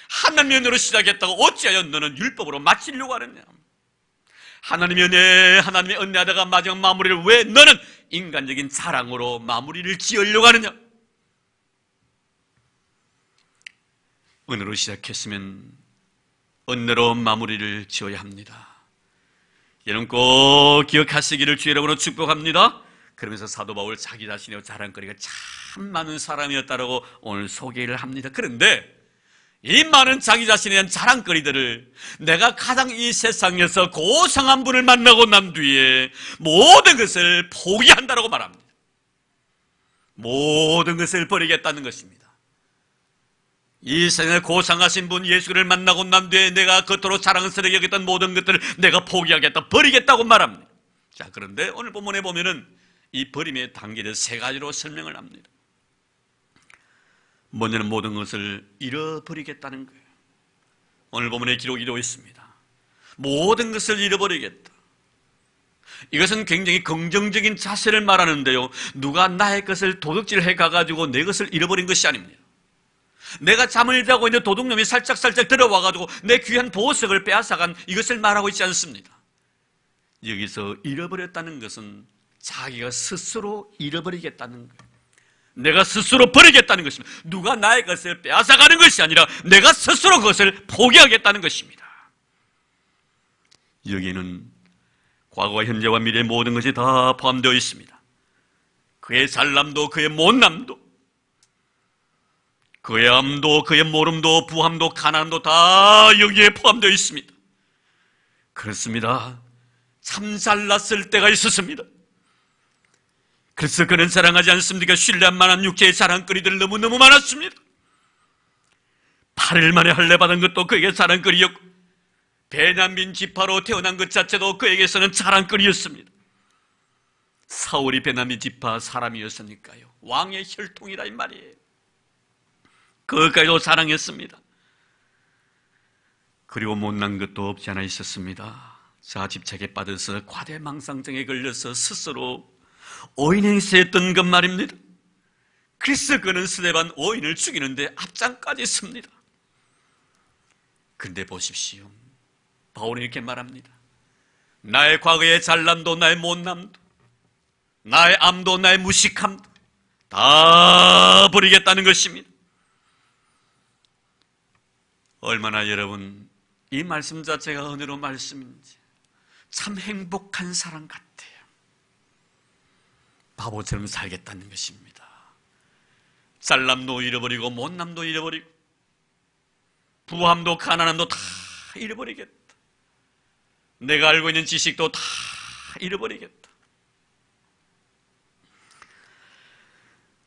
하나님의 은혜로 시작했다가 어찌하여 너는 율법으로 마치려고 하느냐? 하나님의 은혜 하다가 마지막 마무리를 왜 너는 인간적인 자랑으로 마무리를 지으려고 하느냐? 은혜로 시작했으면 은혜로 마무리를 지어야 합니다. 여러분 꼭 기억하시기를 주의 이름으로 축복합니다. 그러면서 사도 바울 자기 자신의 자랑거리가 참 많은 사람이었다라고 오늘 소개를 합니다. 그런데 이 많은 자기 자신에 대한 자랑거리들을 내가 가장 이 세상에서 고상한 분을 만나고 난 뒤에 모든 것을 포기한다라고 말합니다. 모든 것을 버리겠다는 것입니다. 이 세상에 고상하신 분 예수를 만나고 난 뒤에 내가 겉으로 자랑스럽게 여겼던 모든 것들을 내가 포기하겠다, 버리겠다고 말합니다. 자, 그런데 오늘 본문에 보면은 이 버림의 단계를 세 가지로 설명을 합니다. 먼저는 모든 것을 잃어버리겠다는 거예요. 오늘 본문에 기록이 되어 있습니다. 모든 것을 잃어버리겠다. 이것은 굉장히 긍정적인 자세를 말하는데요, 누가 나의 것을 도둑질해 가가지고 내 것을 잃어버린 것이 아닙니다. 내가 잠을 자고 있는 도둑놈이 살짝살짝 들어와가지고 내 귀한 보석을 빼앗아간 이것을 말하고 있지 않습니다. 여기서 잃어버렸다는 것은 자기가 스스로 잃어버리겠다는 거예요. 내가 스스로 버리겠다는 것입니다. 누가 나의 것을 빼앗아가는 것이 아니라 내가 스스로 그것을 포기하겠다는 것입니다. 여기에는 과거와 현재와 미래의 모든 것이 다 포함되어 있습니다. 그의 잘남도 그의 못남도, 그의 암도 그의 모름도 부함도 가난도 다 여기에 포함되어 있습니다. 그렇습니다. 참 잘났을 때가 있었습니다. 그래서 그는 자랑하지 않습니까? 신뢰할 만한 육체의 자랑거리들 너무너무 많았습니다. 8일 만에 할례받은 것도 그에게 자랑거리였고, 베냐민 지파로 태어난 것 자체도 그에게서는 자랑거리였습니다. 사울이 베냐민 지파 사람이었으니까요, 왕의 혈통이라 이 말이에요. 그것까지도 자랑했습니다. 그리고 못난 것도 없지 않아 있었습니다. 자집착에 빠져서 과대망상증에 걸려서 스스로 오인행세했던 것 말입니다. 그래서 그는 스데반 오인을 죽이는데 앞장까지 섭니다. 그런데 보십시오, 바울이 이렇게 말합니다. 나의 과거의 잘남도 나의 못남도, 나의 암도 나의 무식함도 다 버리겠다는 것입니다. 얼마나 여러분 이 말씀 자체가 은혜로 말씀인지 참 행복한 사람 같아요. 바보처럼 살겠다는 것입니다. 잘남도 잃어버리고 못남도 잃어버리고 부함도 가난함도 다 잃어버리겠다. 내가 알고 있는 지식도 다 잃어버리겠다.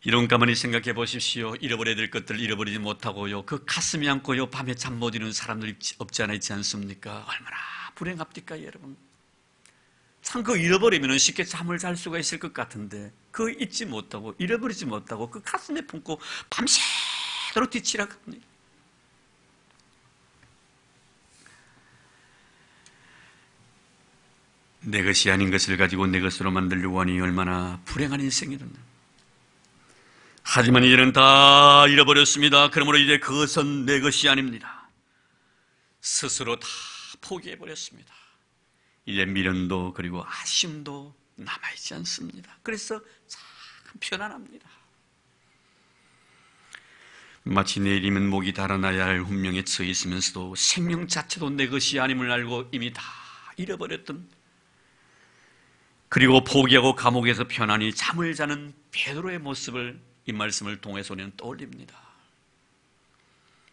이런 가만히 생각해 보십시오. 잃어버려야 될 것들을 잃어버리지 못하고요, 그 가슴이 안고요 밤에 잠 못 이루는 사람들이 없지 않아 있지 않습니까? 얼마나 불행합니까 여러분. 참 그 잃어버리면 쉽게 잠을 잘 수가 있을 것 같은데 그 잊지 못하고 잃어버리지 못하고 그 가슴에 품고 밤새도록 뒤치락합니다. 내 것이 아닌 것을 가지고 내 것으로 만들려고 하니 얼마나 불행한 인생이었나. 하지만 이제는 다 잃어버렸습니다. 그러므로 이제 그것은 내 것이 아닙니다. 스스로 다 포기해버렸습니다. 이제 미련도 그리고 아쉬움도 남아있지 않습니다. 그래서 참 편안합니다. 마치 내일이면 목이 달아나야 할 운명에 처해 있으면서도 생명 자체도 내 것이 아님을 알고 이미 다 잃어버렸던, 그리고 포기하고 감옥에서 편안히 잠을 자는 베드로의 모습을 이 말씀을 통해서 우리는 떠올립니다.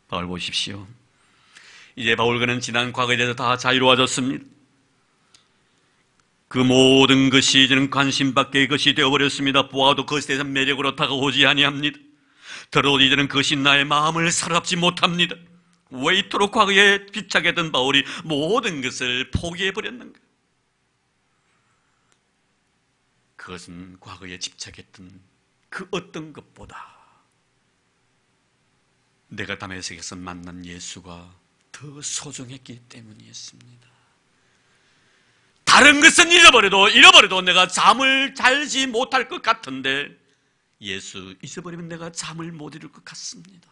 바울 보십시오. 이제 바울과는 지난 과거에 대해서 다 자유로워졌습니다. 그 모든 것이 이제는 관심 밖의 것이 되어버렸습니다. 보아도 그것에 대해서 매력으로 다가오지 아니합니다. 더러도 이제는 그것이 나의 마음을 사로잡지 못합니다. 왜 이토록 과거에 비착했던 바울이 모든 것을 포기해버렸는가? 그것은 과거에 집착했던 그 어떤 것보다 내가 다메섹에서 만난 예수가 더 소중했기 때문이었습니다. 다른 것은 잃어버려도 내가 잠을 자지 못할 것 같은데 예수 잊어버리면 내가 잠을 못 이룰 것 같습니다.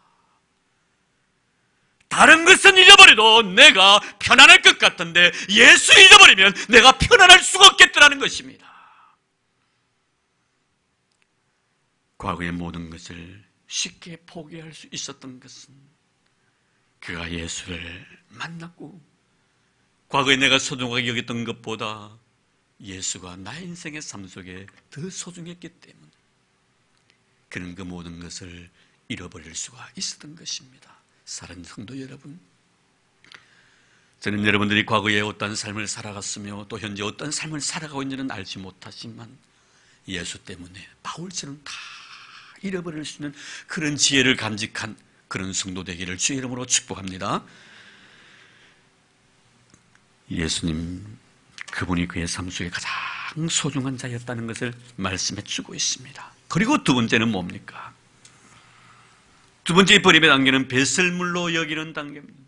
다른 것은 잃어버려도 내가 편안할 것 같은데 예수 잊어버리면 내가 편안할 수가 없겠더라는 것입니다. 과거의 모든 것을 쉽게 포기할 수 있었던 것은 그가 예수를 만났고, 과거에 내가 소중하게 여겼던 것보다 예수가 나의 인생의 삶 속에 더 소중했기 때문에 그는 그 모든 것을 잃어버릴 수가 있었던 것입니다. 사랑하는 성도 여러분, 저는 여러분들이 과거에 어떤 삶을 살아갔으며 또 현재 어떤 삶을 살아가고 있는지는 알지 못하지만 예수 때문에 바울처럼 다 잃어버릴 수 있는 그런 지혜를 간직한 그런 성도 되기를 주의 이름으로 축복합니다. 예수님, 그분이 그의 삶 속에 가장 소중한 자였다는 것을 말씀해 주고 있습니다. 그리고 두 번째는 뭡니까? 두 번째 버림의 단계는 배설물로 여기는 단계입니다.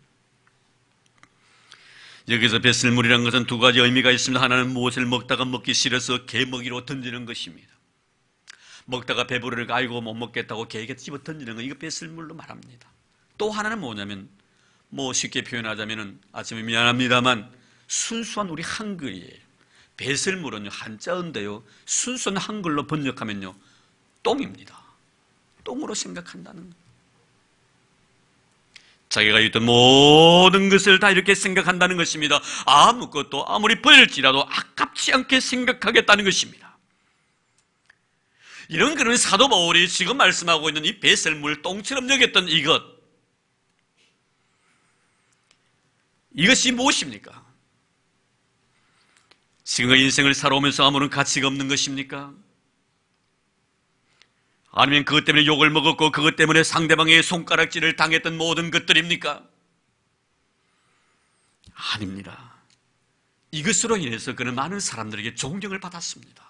여기서 배설물이라는 것은 두 가지 의미가 있습니다. 하나는 무엇을 먹다가 먹기 싫어서 개먹이로 던지는 것입니다. 먹다가 배부르니까 아이고 못 먹겠다고 개에게 집어 던지는 거, 이거 배설물로 말합니다. 또 하나는 뭐냐면, 쉽게 표현하자면, 아침에 미안합니다만 순수한 우리 한글이에요. 배설물은요 한자어인데요, 순수한 한글로 번역하면요 똥입니다. 똥으로 생각한다는 거예요. 자기가 있던 모든 것을 다 이렇게 생각한다는 것입니다. 아무것도 아무리 버릴지라도 아깝지 않게 생각하겠다는 것입니다. 이런 그런 사도 바울이 지금 말씀하고 있는 이 배설물, 똥처럼 여겼던 이것이 무엇입니까? 지금의 인생을 살아오면서 아무런 가치가 없는 것입니까? 아니면 그것 때문에 욕을 먹었고 그것 때문에 상대방의 손가락질을 당했던 모든 것들입니까? 아닙니다. 이것으로 인해서 그는 많은 사람들에게 존경을 받았습니다.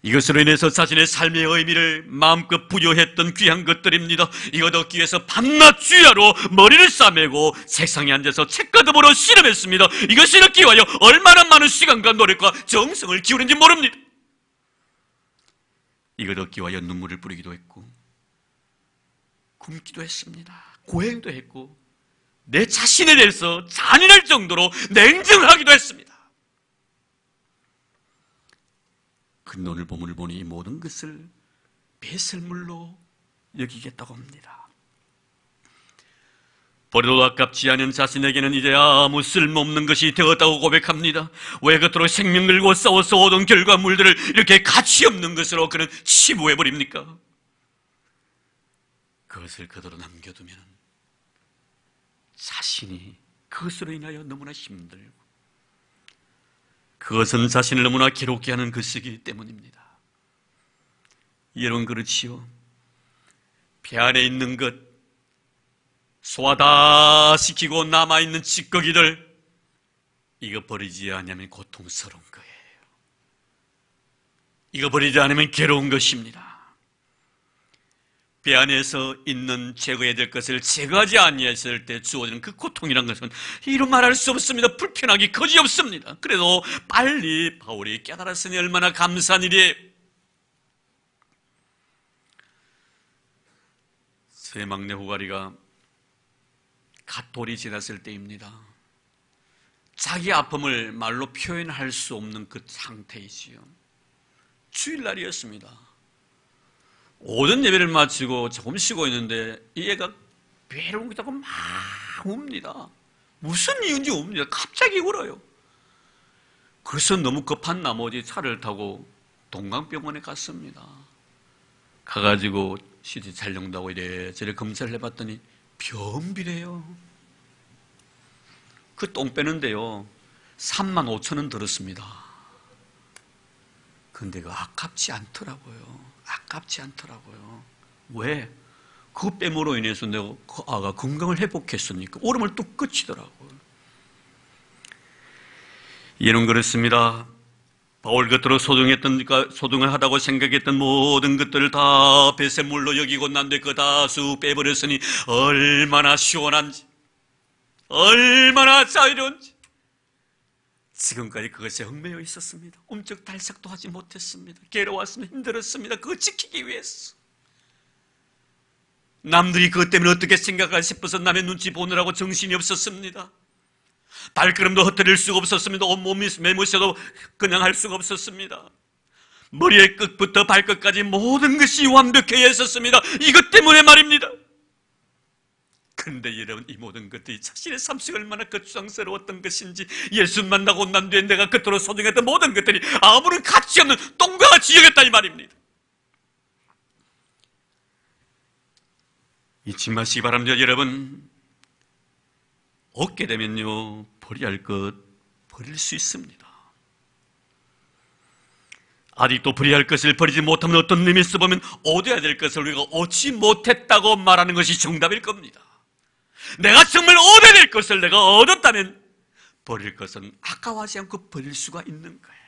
이것으로 인해서 자신의 삶의 의미를 마음껏 부여했던 귀한 것들입니다. 이것 얻기 위해서 밤낮 주야로 머리를 싸매고 책상에 앉아서 책과 더불어 씨름했습니다. 이것을 얻기 위하여 얼마나 많은 시간과 노력과 정성을 기울인지 모릅니다. 이것 얻기 위하여 눈물을 뿌리기도 했고 굶기도 했습니다. 고행도 했고 내 자신에 대해서 잔인할 정도로 냉정을 하기도 했습니다. 근데 오늘 본문을 보니 이 모든 것을 배설물로 여기겠다고 합니다. 버려도 아깝지 않은 자신에게는 이제 아무 쓸모없는 것이 되었다고 고백합니다. 왜 그토록 생명 걸고 싸워서 얻은 결과물들을 이렇게 가치없는 것으로 그는 치부해버립니까? 그것을 그대로 남겨두면 자신이 그것으로 인하여 너무나 힘들고, 그것은 자신을 너무나 괴롭게 하는 것이기 때문입니다. 여러분, 그렇지요? 배 안에 있는 것 소화 다 시키고 남아있는 찌꺼기들, 이거 버리지 않으면 고통스러운 거예요. 이거 버리지 않으면 괴로운 것입니다. 배 안에서 있는 제거해야 될 것을 제거하지 아니했을 때 주어지는 그 고통이란 것은 이루 말할 수 없습니다. 불편하기 거지없습니다. 그래도 빨리 바울이 깨달았으니 얼마나 감사한 일이에요. 새 막내 후가리가 갓돌이 지났을 때입니다. 자기 아픔을 말로 표현할 수 없는 그 상태이지요. 주일날이었습니다. 오전 예배를 마치고 조금 쉬고 있는데 이 애가 괴로운 게 자꾸 막 웁니다. 무슨 이유인지 웁니다. 갑자기 울어요. 그래서 너무 급한 나머지 차를 타고 동강병원에 갔습니다. 가가지고 CT 촬영도 하고 이래저래 검사를 해봤더니 변비래요. 그 똥 빼는데요 35,000원 들었습니다. 근데 그 아깝지 않더라고요. 아깝지 않더라고요. 왜? 그 뺨으로 인해서 내가 그 아가 건강을 회복했으니까 오름을 뚝 끝이더라고요. 이는 그렇습니다. 바울 겉으로 소중을 하다고 생각했던 모든 것들을 다 배설물로 여기고 난 뒤에 그 다수 빼버렸으니 얼마나 시원한지, 얼마나 자유로운지. 지금까지 그것에 얽매여 있었습니다. 움쩍달싹도 하지 못했습니다. 괴로웠습니다. 힘들었습니다. 그거 지키기 위해서. 남들이 그것 때문에 어떻게 생각할까 싶어서 남의 눈치 보느라고 정신이 없었습니다. 발걸음도 헛들일 수가 없었습니다. 온몸이 매무셔도 그냥 할 수가 없었습니다. 머리의 끝부터 발끝까지 모든 것이 완벽해야 했었습니다. 이것 때문에 말입니다. 그런데 여러분, 이 모든 것들이 자신의 삶 속에 얼마나 거추장스러웠던 것인지, 예수 만나고 난 뒤에 내가 그토록 소중했던 모든 것들이 아무런 가치 없는 똥과 같이 여겼다 이 말입니다. 잊지 마시기 바랍니다. 여러분, 얻게 되면요 버려야 할 것 버릴 수 있습니다. 아직도 버려야 할 것을 버리지 못하면 어떤 의미에서 보면 얻어야 될 것을 우리가 얻지 못했다고 말하는 것이 정답일 겁니다. 내가 정말 얻어야 될 것을 내가 얻었다면 버릴 것은 아까워하지 않고 버릴 수가 있는 거예요.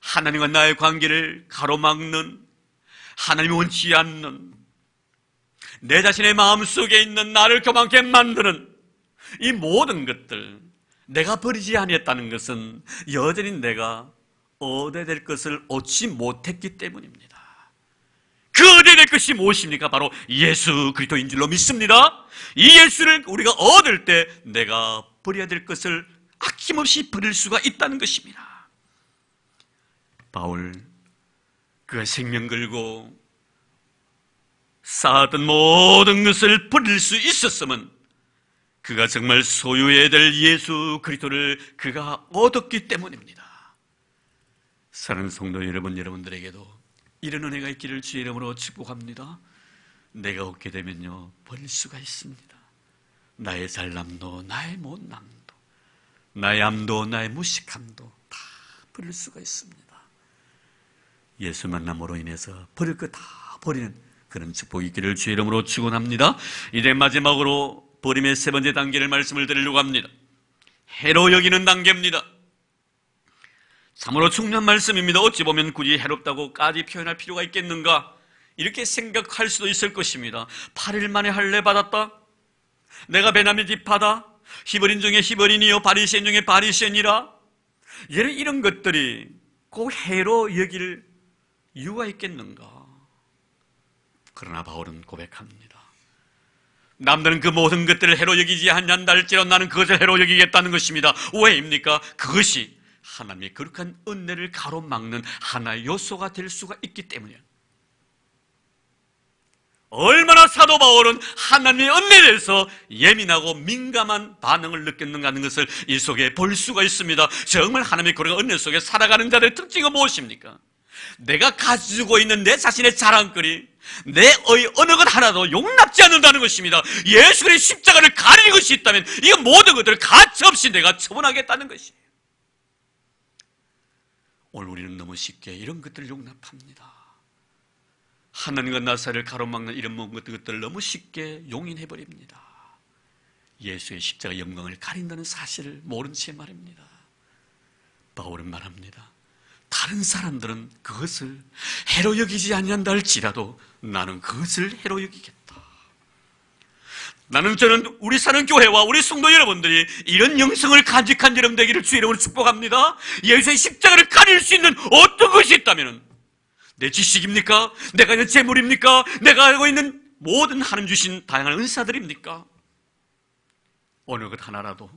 하나님과 나의 관계를 가로막는, 하나님이 원치 않는, 내 자신의 마음속에 있는 나를 교만케 만드는 이 모든 것들, 내가 버리지 아니했다는 것은 여전히 내가 얻어야 될 것을 얻지 못했기 때문입니다. 그 얻어야 될 것이 무엇입니까? 바로 예수 그리스도인 줄로 믿습니다. 이 예수를 우리가 얻을 때 내가 버려야 될 것을 아낌없이 버릴 수가 있다는 것입니다. 바울, 그가 생명 걸고 쌓았던 모든 것을 버릴 수 있었으면 그가 정말 소유해야 될 예수 그리스도를 그가 얻었기 때문입니다. 사랑하는 성도 여러분, 여러분들에게도 이런 은혜가 있기를 주의 이름으로 축복합니다. 내가 얻게 되면요 버릴 수가 있습니다. 나의 잘남도, 나의 못남도, 나의 암도, 나의 무식함도 다 버릴 수가 있습니다. 예수 만남으로 인해서 버릴 것 다 버리는 그런 축복이 있기를 주의 이름으로 축원합니다. 이제 마지막으로 버림의 세 번째 단계를 말씀을 드리려고 합니다. 해로 여기는 단계입니다. 참으로 중요한 말씀입니다. 어찌 보면 굳이 해롭다고까지 표현할 필요가 있겠는가, 이렇게 생각할 수도 있을 것입니다. 8일 만에 할례 받았다, 내가 베냐민 지파다, 히브리인 중에 히브리인이요 바리새인 중에 바리새인이라, 이런 것들이 꼭 해로 여길 이유가 있겠는가. 그러나 바울은 고백합니다. 남들은 그 모든 것들을 해로 여기지 않는다 할지라도 나는 그것을 해로 여기겠다는 것입니다. 왜입니까? 그것이 하나님의 거룩한 은혜를 가로막는 하나의 요소가 될 수가 있기 때문이에요. 얼마나 사도 바울은 하나님의 은혜에 대해서 예민하고 민감한 반응을 느꼈는가 하는 것을 이 속에 볼 수가 있습니다. 정말 하나님의 그런 은혜 속에 살아가는 자들의 특징은 무엇입니까? 내가 가지고 있는 내 자신의 자랑거리, 내 어느 것 하나도 용납지 않는다는 것입니다. 예수 그리스도의 십자가를 가리는 것이 있다면 이 모든 것들을 가차없이 내가 처분하겠다는 것이에요. 오늘 우리는 너무 쉽게 이런 것들을 용납합니다. 하나님과 나사를 가로막는 이런 모든 것들을 너무 쉽게 용인해버립니다. 예수의 십자가 영광을 가린다는 사실을 모른 채 말입니다. 바울은 말합니다. 다른 사람들은 그것을 해로 여기지 아니한다 할지라도 나는 그것을 해로 여기겠다. 저는 우리 사는 교회와 우리 성도 여러분들이 이런 영성을 간직한 여러분 되기를 주의 이름으로 축복합니다. 예수의 십자가를 가릴 수 있는 어떤 것이 있다면 내 지식입니까? 내가 있는 재물입니까? 내가 알고 있는 모든 하나님 주신 다양한 은사들입니까? 어느 것 하나라도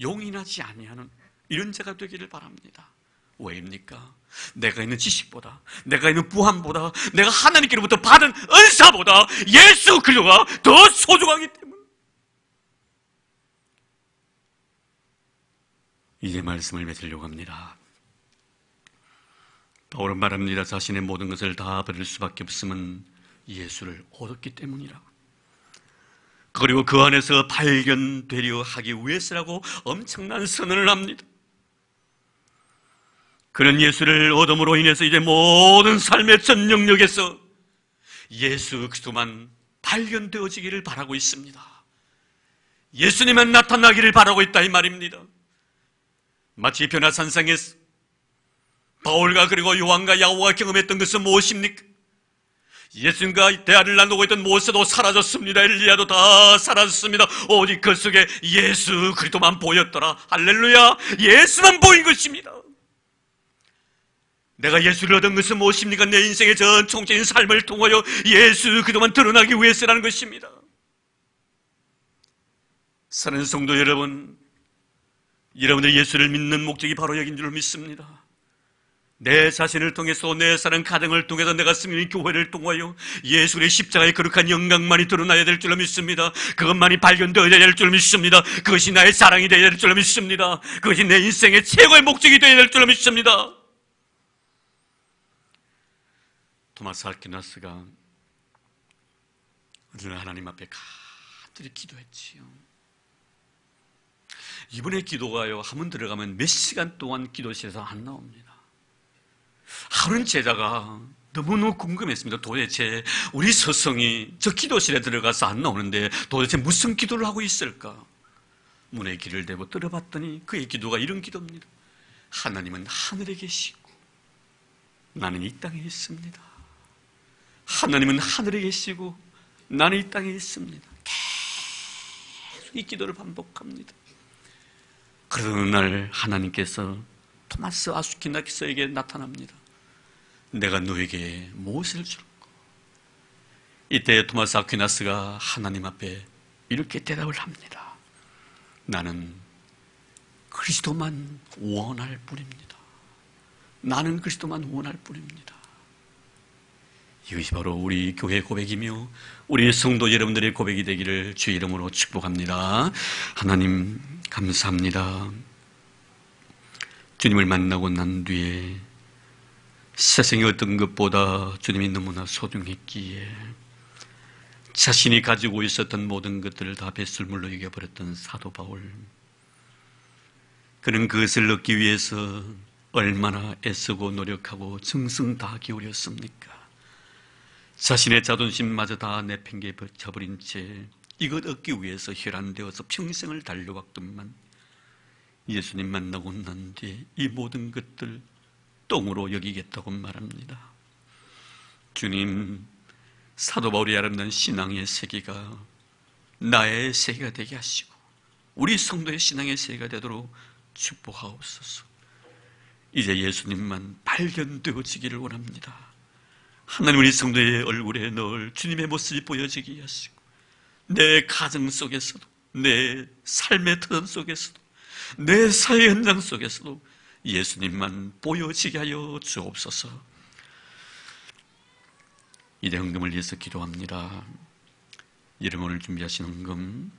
용인하지 아니하는 이런 자가 되기를 바랍니다. 왜입니까? 내가 있는 지식보다, 내가 있는 부함보다, 내가 하나님께로부터 받은 은사보다 예수 그리스도가 더 소중하기 때문에. 이제 말씀을 맺으려고 합니다. 바울은 말합니다. 자신의 모든 것을 다 버릴 수밖에 없음은 예수를 얻었기 때문이라고. 그리고 그 안에서 발견되려 하기 위해서라고 엄청난 선언을 합니다. 그는 예수를 얻음으로 인해서 이제 모든 삶의 전 영역에서 예수 그리스도만 발견되어지기를 바라고 있습니다. 예수님만 나타나기를 바라고 있다 이 말입니다. 마치 변화산상에서 바울과 그리고 요한과 야고보가 경험했던 것은 무엇입니까? 예수님과 대화를 나누고 있던 모세도 사라졌습니다. 엘리야도 다 사라졌습니다. 오직 그 속에 예수 그리스도만 보였더라. 할렐루야. 예수만 보인 것입니다. 내가 예수를 얻은 것은 무엇입니까? 내 인생의 전 총체인 삶을 통하여 예수 그리스도만 드러나기 위해서라는 것입니다. 사랑하는 성도 여러분, 여러분들이 예수를 믿는 목적이 바로 여기인 줄 믿습니다. 내 자신을 통해서, 내 사는 가정을 통해서, 내가 섬기는 교회를 통하여 예수 그리스도의 십자가의 거룩한 영광만이 드러나야 될 줄로 믿습니다. 그것만이 발견되어야 될 줄로 믿습니다. 그것이 나의 자랑이 되어야 될 줄로 믿습니다. 그것이 내 인생의 최고의 목적이 되어야 될 줄로 믿습니다. 토마스 아퀴나스가 어느 날 하나님 앞에 간절히 기도했지요. 이번에 기도가요, 한번 들어가면 몇 시간 동안 기도실에서 안 나옵니다. 하루는 제자가 너무너무 궁금했습니다. 도대체 우리 스승이 저 기도실에 들어가서 안 나오는데 도대체 무슨 기도를 하고 있을까? 문에 귀를 대고 들어봤더니 그의 기도가 이런 기도입니다. 하나님은 하늘에 계시고 나는 이 땅에 있습니다. 하나님은 하늘에 계시고 나는 이 땅에 있습니다. 계속 이 기도를 반복합니다. 그러던 어느 날 하나님께서 토마스 아퀴나스에게 나타납니다. 내가 너에게 무엇을 줄까? 이때 토마스 아퀴나스가 하나님 앞에 이렇게 대답을 합니다. 나는 그리스도만 원할 뿐입니다. 나는 그리스도만 원할 뿐입니다. 이것이 바로 우리 교회 고백이며 우리 성도 여러분들의 고백이 되기를 주의 이름으로 축복합니다. 하나님 감사합니다. 주님을 만나고 난 뒤에 세상의 어떤 것보다 주님이 너무나 소중했기에 자신이 가지고 있었던 모든 것들을 다 배설물로 여겨버렸던 사도 바울. 그는 그것을 얻기 위해서 얼마나 애쓰고 노력하고 정성 다 기울였습니까? 자신의 자존심마저 다 내팽개쳐버린 채 이것 얻기 위해서 혈안되어서 평생을 달려왔더만 예수님 만나고 난 뒤에 이 모든 것들 똥으로 여기겠다고 말합니다. 주님, 사도 바울이 아름다운 신앙의 세계가 나의 세계가 되게 하시고 우리 성도의 신앙의 세계가 되도록 축복하옵소서. 이제 예수님만 발견되어지기를 원합니다. 하나님, 우리 성도의 얼굴에 늘 주님의 모습이 보여지게 하시고 내 가정 속에서도, 내 삶의 터전 속에서도, 내 사회 현장 속에서도 예수님만 보여지게 하여 주옵소서. 이제 헌금을 위해서 기도합니다. 여러분 오늘 준비하신 헌금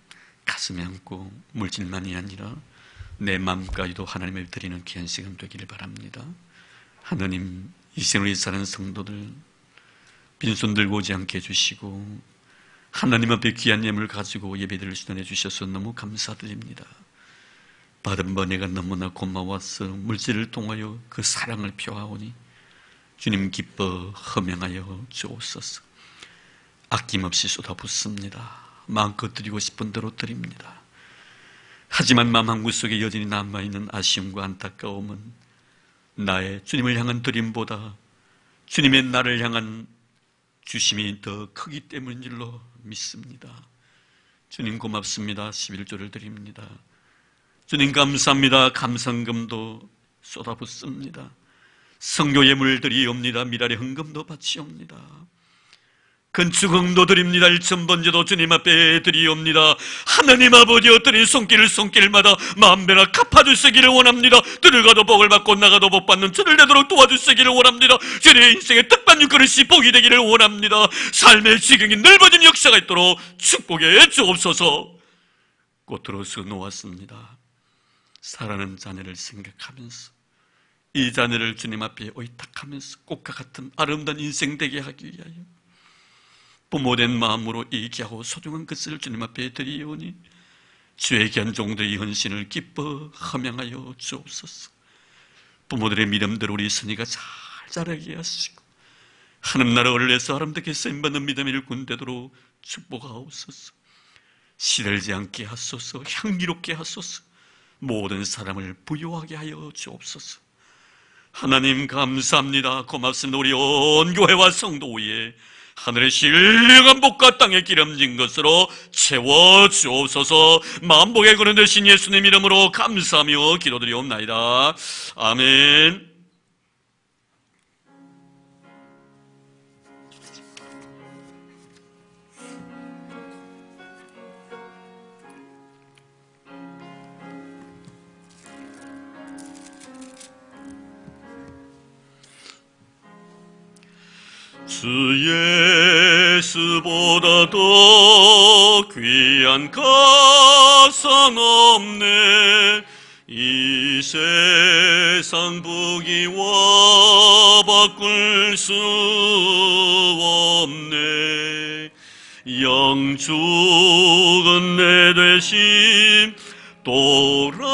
가슴에 안고 물질만이 아니라 내 마음까지도 하나님에 드리는 귀한 시간 되기를 바랍니다. 하나님, 이 생을 사는 성도들 빈손 들고 오지 않게 해주시고 하나님 앞에 귀한 예물 가지고 예배드릴 수단해 주셔서 너무 감사드립니다. 받은 번뇌가 너무나 고마워서 물질을 통하여 그 사랑을 표하오니 주님 기뻐 허명하여 주옵소서. 아낌없이 쏟아붓습니다. 마음껏 드리고 싶은 대로 드립니다. 하지만 마음 한구 속에 여전히 남아있는 아쉬움과 안타까움은 나의 주님을 향한 드림보다 주님의 나를 향한 주심이 더 크기 때문인 줄로 믿습니다. 주님 고맙습니다. 11조를 드립니다. 주님 감사합니다. 감상금도 쏟아붓습니다. 성교 예물들이 옵니다. 미랄의 헌금도 바치옵니다. 건축흥도 드립니다. 1000번제도 주님 앞에 드리옵니다. 하나님 아버지여, 드린 손길마다 만배나 갚아주시기를 원합니다. 들어가도 복을 받고 나가도 복 받는 저를 되도록 도와주시기를 원합니다. 주님의 인생의 뜻받는 그릇이 복이 되기를 원합니다. 삶의 지경이 넓어진 역사가 있도록 축복해 주옵소서. 꽃으로 수놓았습니다. 사랑하는 자녀를 생각하면서 이 자녀를 주님 앞에 의탁하면서 꽃과 같은 아름다운 인생 되게 하기 위하여 부모된 마음으로 이 귀하고 소중한 것을 주님 앞에 드리오니 주의 귀한 종들의 헌신을 기뻐 허명하여 주옵소서. 부모들의 믿음대로 우리 선이가 잘 자라게 하시고 하늘 나라 올려서 아름답게 쓰임받는 믿음의 일꾼 되도록 축복하옵소서. 시들지 않게 하소서. 향기롭게 하소서. 모든 사람을 부유하게 하여 주옵소서. 하나님 감사합니다. 고맙습니다. 우리 온 교회와 성도 위에 하늘의 신령한 복과 땅에 기름진 것으로 채워주옵소서. 만복의 근원 되신 예수님 이름으로 감사하며 기도드리옵나이다. 아멘. 주 예수보다 더 귀한 가상 없네. 이 세상 부귀와 바꿀 수 없네. 영죽은 내 되심 돌아가신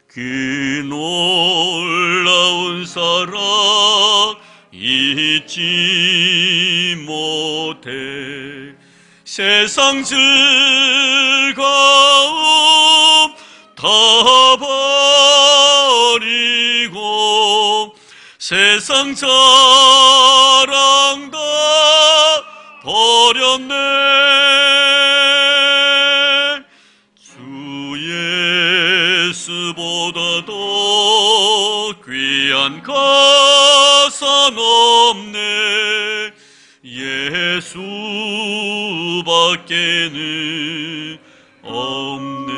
그 놀라운 사랑 잊지 못해. 세상 즐거움 다 버리고 세상 자랑 다 버렸네. 주 예수보다 더 귀한 가산 없네. 예수밖에는 없네.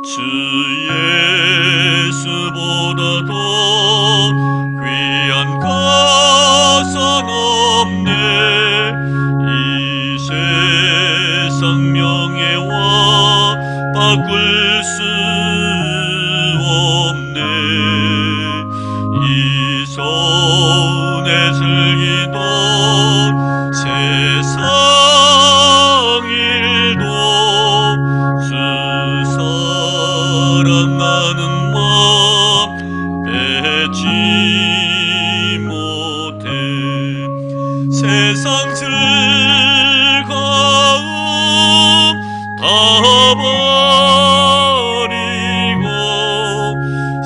주 예수보다 더 귀한 가산 없네. 이 세상 명예와 바꿀 수 없네. 이 손에 슬기던 세상 일도 주 사랑하는 마음 빼지 못해. 세상 즐거움 다 버리고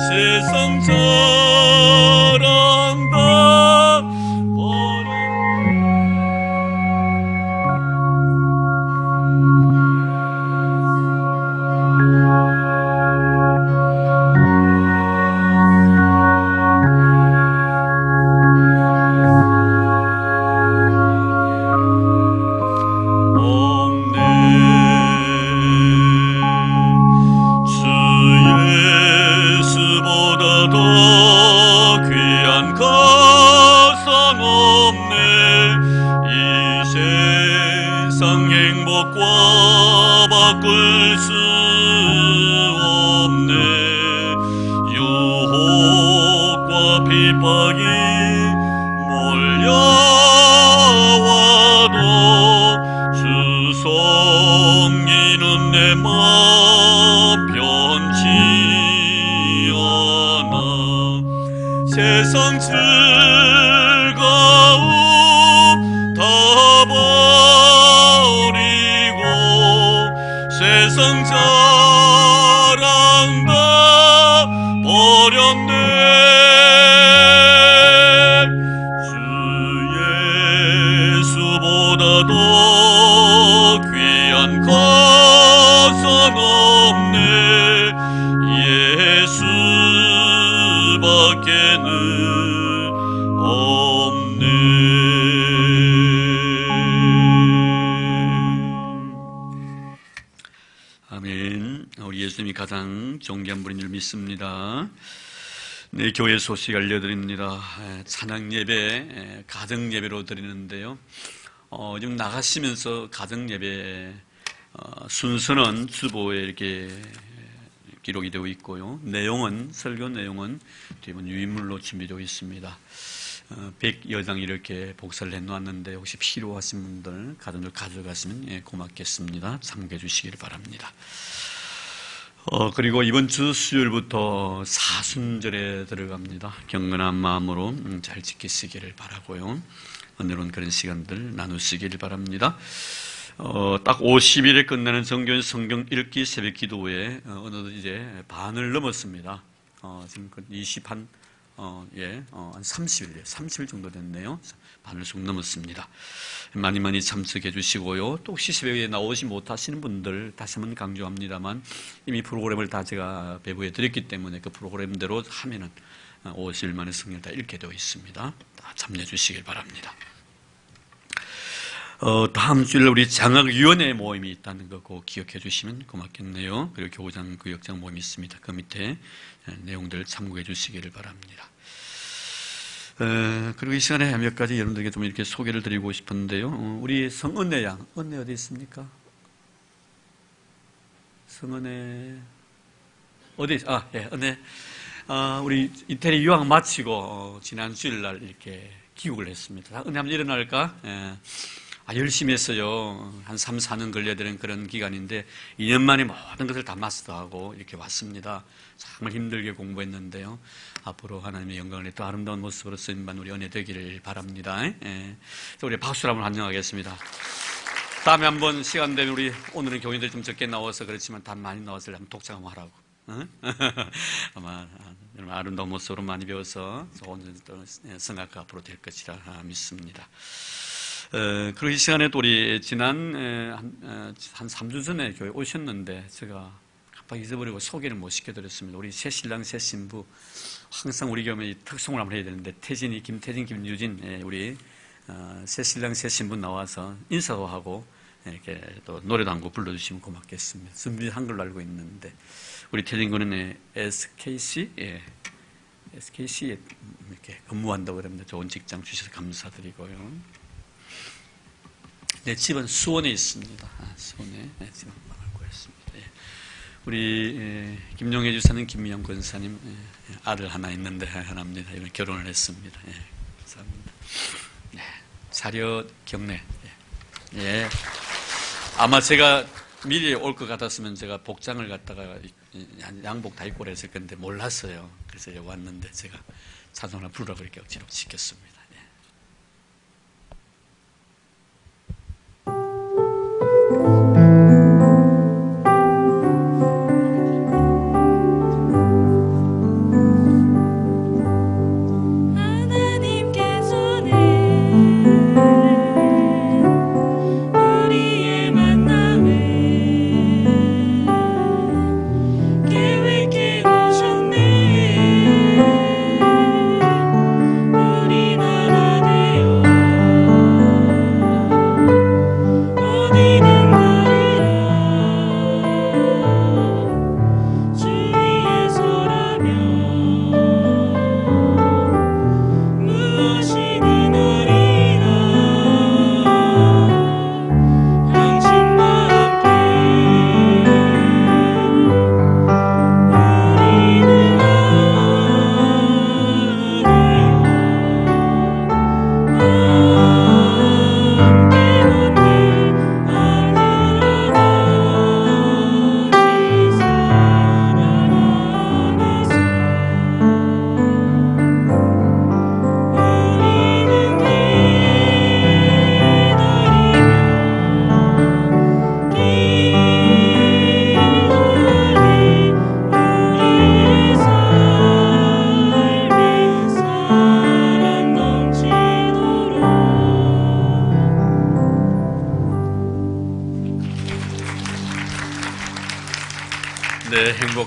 세상 자랑 다 버리고. 핍박이 몰려와도 주 섬기는 내 마음 변치 않아. 세상 즐거움 다 버리고 세상 자랑 다 버렸네. 주 예수보다도 귀한 것은 없네. 예수밖에는 없네. 아멘. 우리 예수님이 가장 존귀한 분인 줄 믿습니다. 네, 교회 소식 알려드립니다. 찬양 예배, 가정 예배로 드리는데요. 지금 나가시면서 가정 예배 순서는 주보에 이렇게 기록이 되어 있고요. 내용은, 설교 내용은 뒤에 유인물로 준비되어 있습니다. 100여 장 이렇게 복사를 해놓았는데 혹시 필요하신 분들 가정을 가져가시면 고맙겠습니다. 참고해 주시길 바랍니다. 그리고 이번 주 수요일부터 사순절에 들어갑니다. 경건한 마음으로 잘 지키시기를 바라고요. 오늘은 그런 시간들 나누시기를 바랍니다. 딱 50일에 끝나는 정교인 성경 읽기 새벽 기도회 어느덧 이제 반을 넘었습니다. 지금 30일 정도 됐네요. 반을 쑥 넘었습니다. 많이 참석해 주시고요. 또 혹시 새벽에 나오지 못하시는 분들 다시 한번 강조합니다만 이미 프로그램을 다 제가 배부해 드렸기 때문에 그 프로그램대로 하면은 50일 만에 성경을 다 읽게 되어 있습니다. 다 참여해 주시길 바랍니다. 다음 주일 우리 장학위원회 모임이 있다는 거 꼭 기억해 주시면 고맙겠네요. 그리고 교구장, 구역장 모임이 있습니다. 그 밑에 내용들 참고해 주시기를 바랍니다. 그리고 이 시간에 몇 가지 여러분들에게 좀 이렇게 소개를 드리고 싶은데요. 우리 성은혜 양, 은혜 어디 있습니까? 성은혜, 어디, 은혜. 우리 이태리 유학 마치고, 지난 주일날 이렇게 귀국을 했습니다. 은혜 한번 일어날까? 열심히 했어요. 한 3, 4년 걸려야 되는 그런 기간인데 2년 만에 모든 것을 다 마스터하고 이렇게 왔습니다. 정말 힘들게 공부했는데요. 앞으로 하나님의 영광을 또 아름다운 모습으로 쓰임받는 우리 은혜 되기를 바랍니다. 우리 박수로 한번 환영하겠습니다. 다음에 한번 시간 되면 우리 오늘은 교인들이 좀 적게 나와서 그렇지만 다 많이 나와서 한번 독자 한번 하라고. 아마 아름다운 모습으로 많이 배워서 좋은 성악가 앞으로 될 것이라 믿습니다. 그리고 이 시간에 또 우리 지난 한 3주 전에 교회 오셨는데 제가 갑자기 잊어버리고 소개를 못 시켜드렸습니다. 우리 새 신랑 새 신부 항상 우리 교회 특송을 한번 해야 되는데 태진이, 김태진, 김유진 우리 새 신랑 새 신부 나와서 인사도 하고 이렇게 또 노래도 한 곡 불러주시면 고맙겠습니다. 준비한 걸로 알고 있는데 우리 태진 군은 SKC에 이렇게 근무한다고 그럽니다. 좋은 직장 주셔서 감사드리고요. 네, 집은 수원에 있습니다. 수원에 집은 알고 있습니다. 우리 김용혜 주사님, 김미영 권사님 아들 하나 있는데 하나입니다. 이번에 결혼을 했습니다. 감사합니다. 사려 경례. 아마 제가 미리 올 것 같았으면 제가 복장을 갖다가 양복 다 입고 그랬을 건데 몰랐어요. 그래서 왔는데 제가 찬송 하나 부르라고 이렇게 억지로 시켰습니다. 우리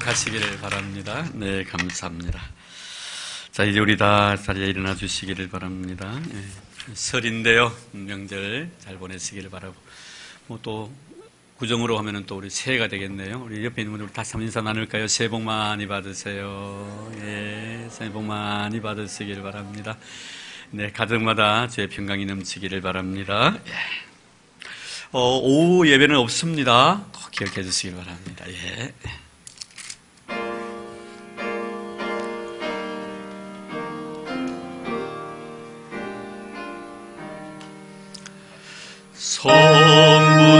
행복하시기를 바랍니다. 네, 감사합니다. 자, 이제 우리 다 자리에 일어나 주시기를 바랍니다. 네, 설인데요. 명절 잘 보내시기를 바라고. 또 구정으로 하면은 또 우리 새해가 되겠네요. 우리 옆에 있는 분들 다시 한번 인사 나눌까요? 새해 복 많이 받으세요. 예, 새해 복 많이 받으시기를 바랍니다. 네, 가정마다 주의 평강이 넘치기를 바랍니다. 예. 오후 예배는 없습니다. 꼭 기억해 주시길 바랍니다. 예. 성부,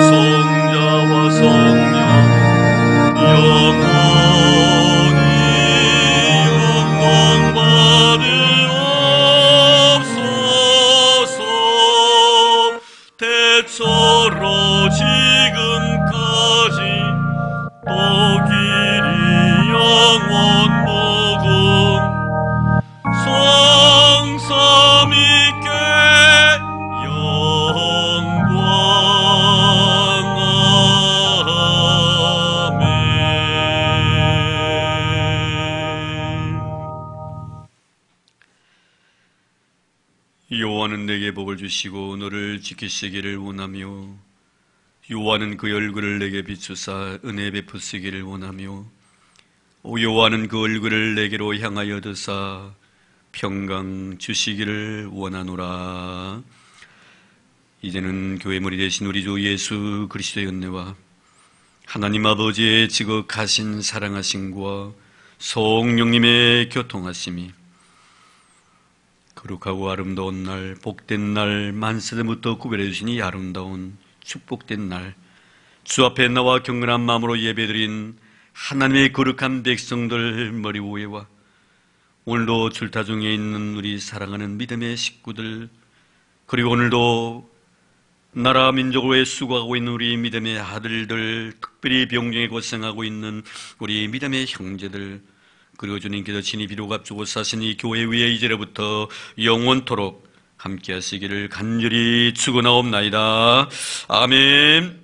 성자와 성령, 영원히 영광 받으옵소서. 대처로 지금까지 또 길이 영원 복음 성삼 있게 영광. 여호와는 내게 복을 주시고 너를 지키시기를 원하며 여호와는 그 얼굴을 내게 비추사 은혜 베푸시기를 원하며 여호와는 그 얼굴을 내게로 향하여 드사 평강 주시기를 원하노라. 이제는 교회 머리 되신 우리 주 예수 그리스도의 은혜와 하나님 아버지의 지극하신 사랑하심과 성령님의 교통하심이 거룩하고 아름다운 날, 복된 날, 만세대부터 구별해 주신 이 아름다운 축복된 날, 주 앞에 나와 경건한 마음으로 예배드린 하나님의 거룩한 백성들 머리 위에와 오늘도 줄타 중에 있는 우리 사랑하는 믿음의 식구들, 그리고 오늘도 나라 민족을 위해 수고하고 있는 우리 믿음의 아들들, 특별히 병중에 고생하고 있는 우리 믿음의 형제들, 그리고 주님께서 친히 비록 앞두고 사신 이 교회 위에 이제로부터 영원토록 함께 하시기를 간절히 축원하옵나이다. 아멘.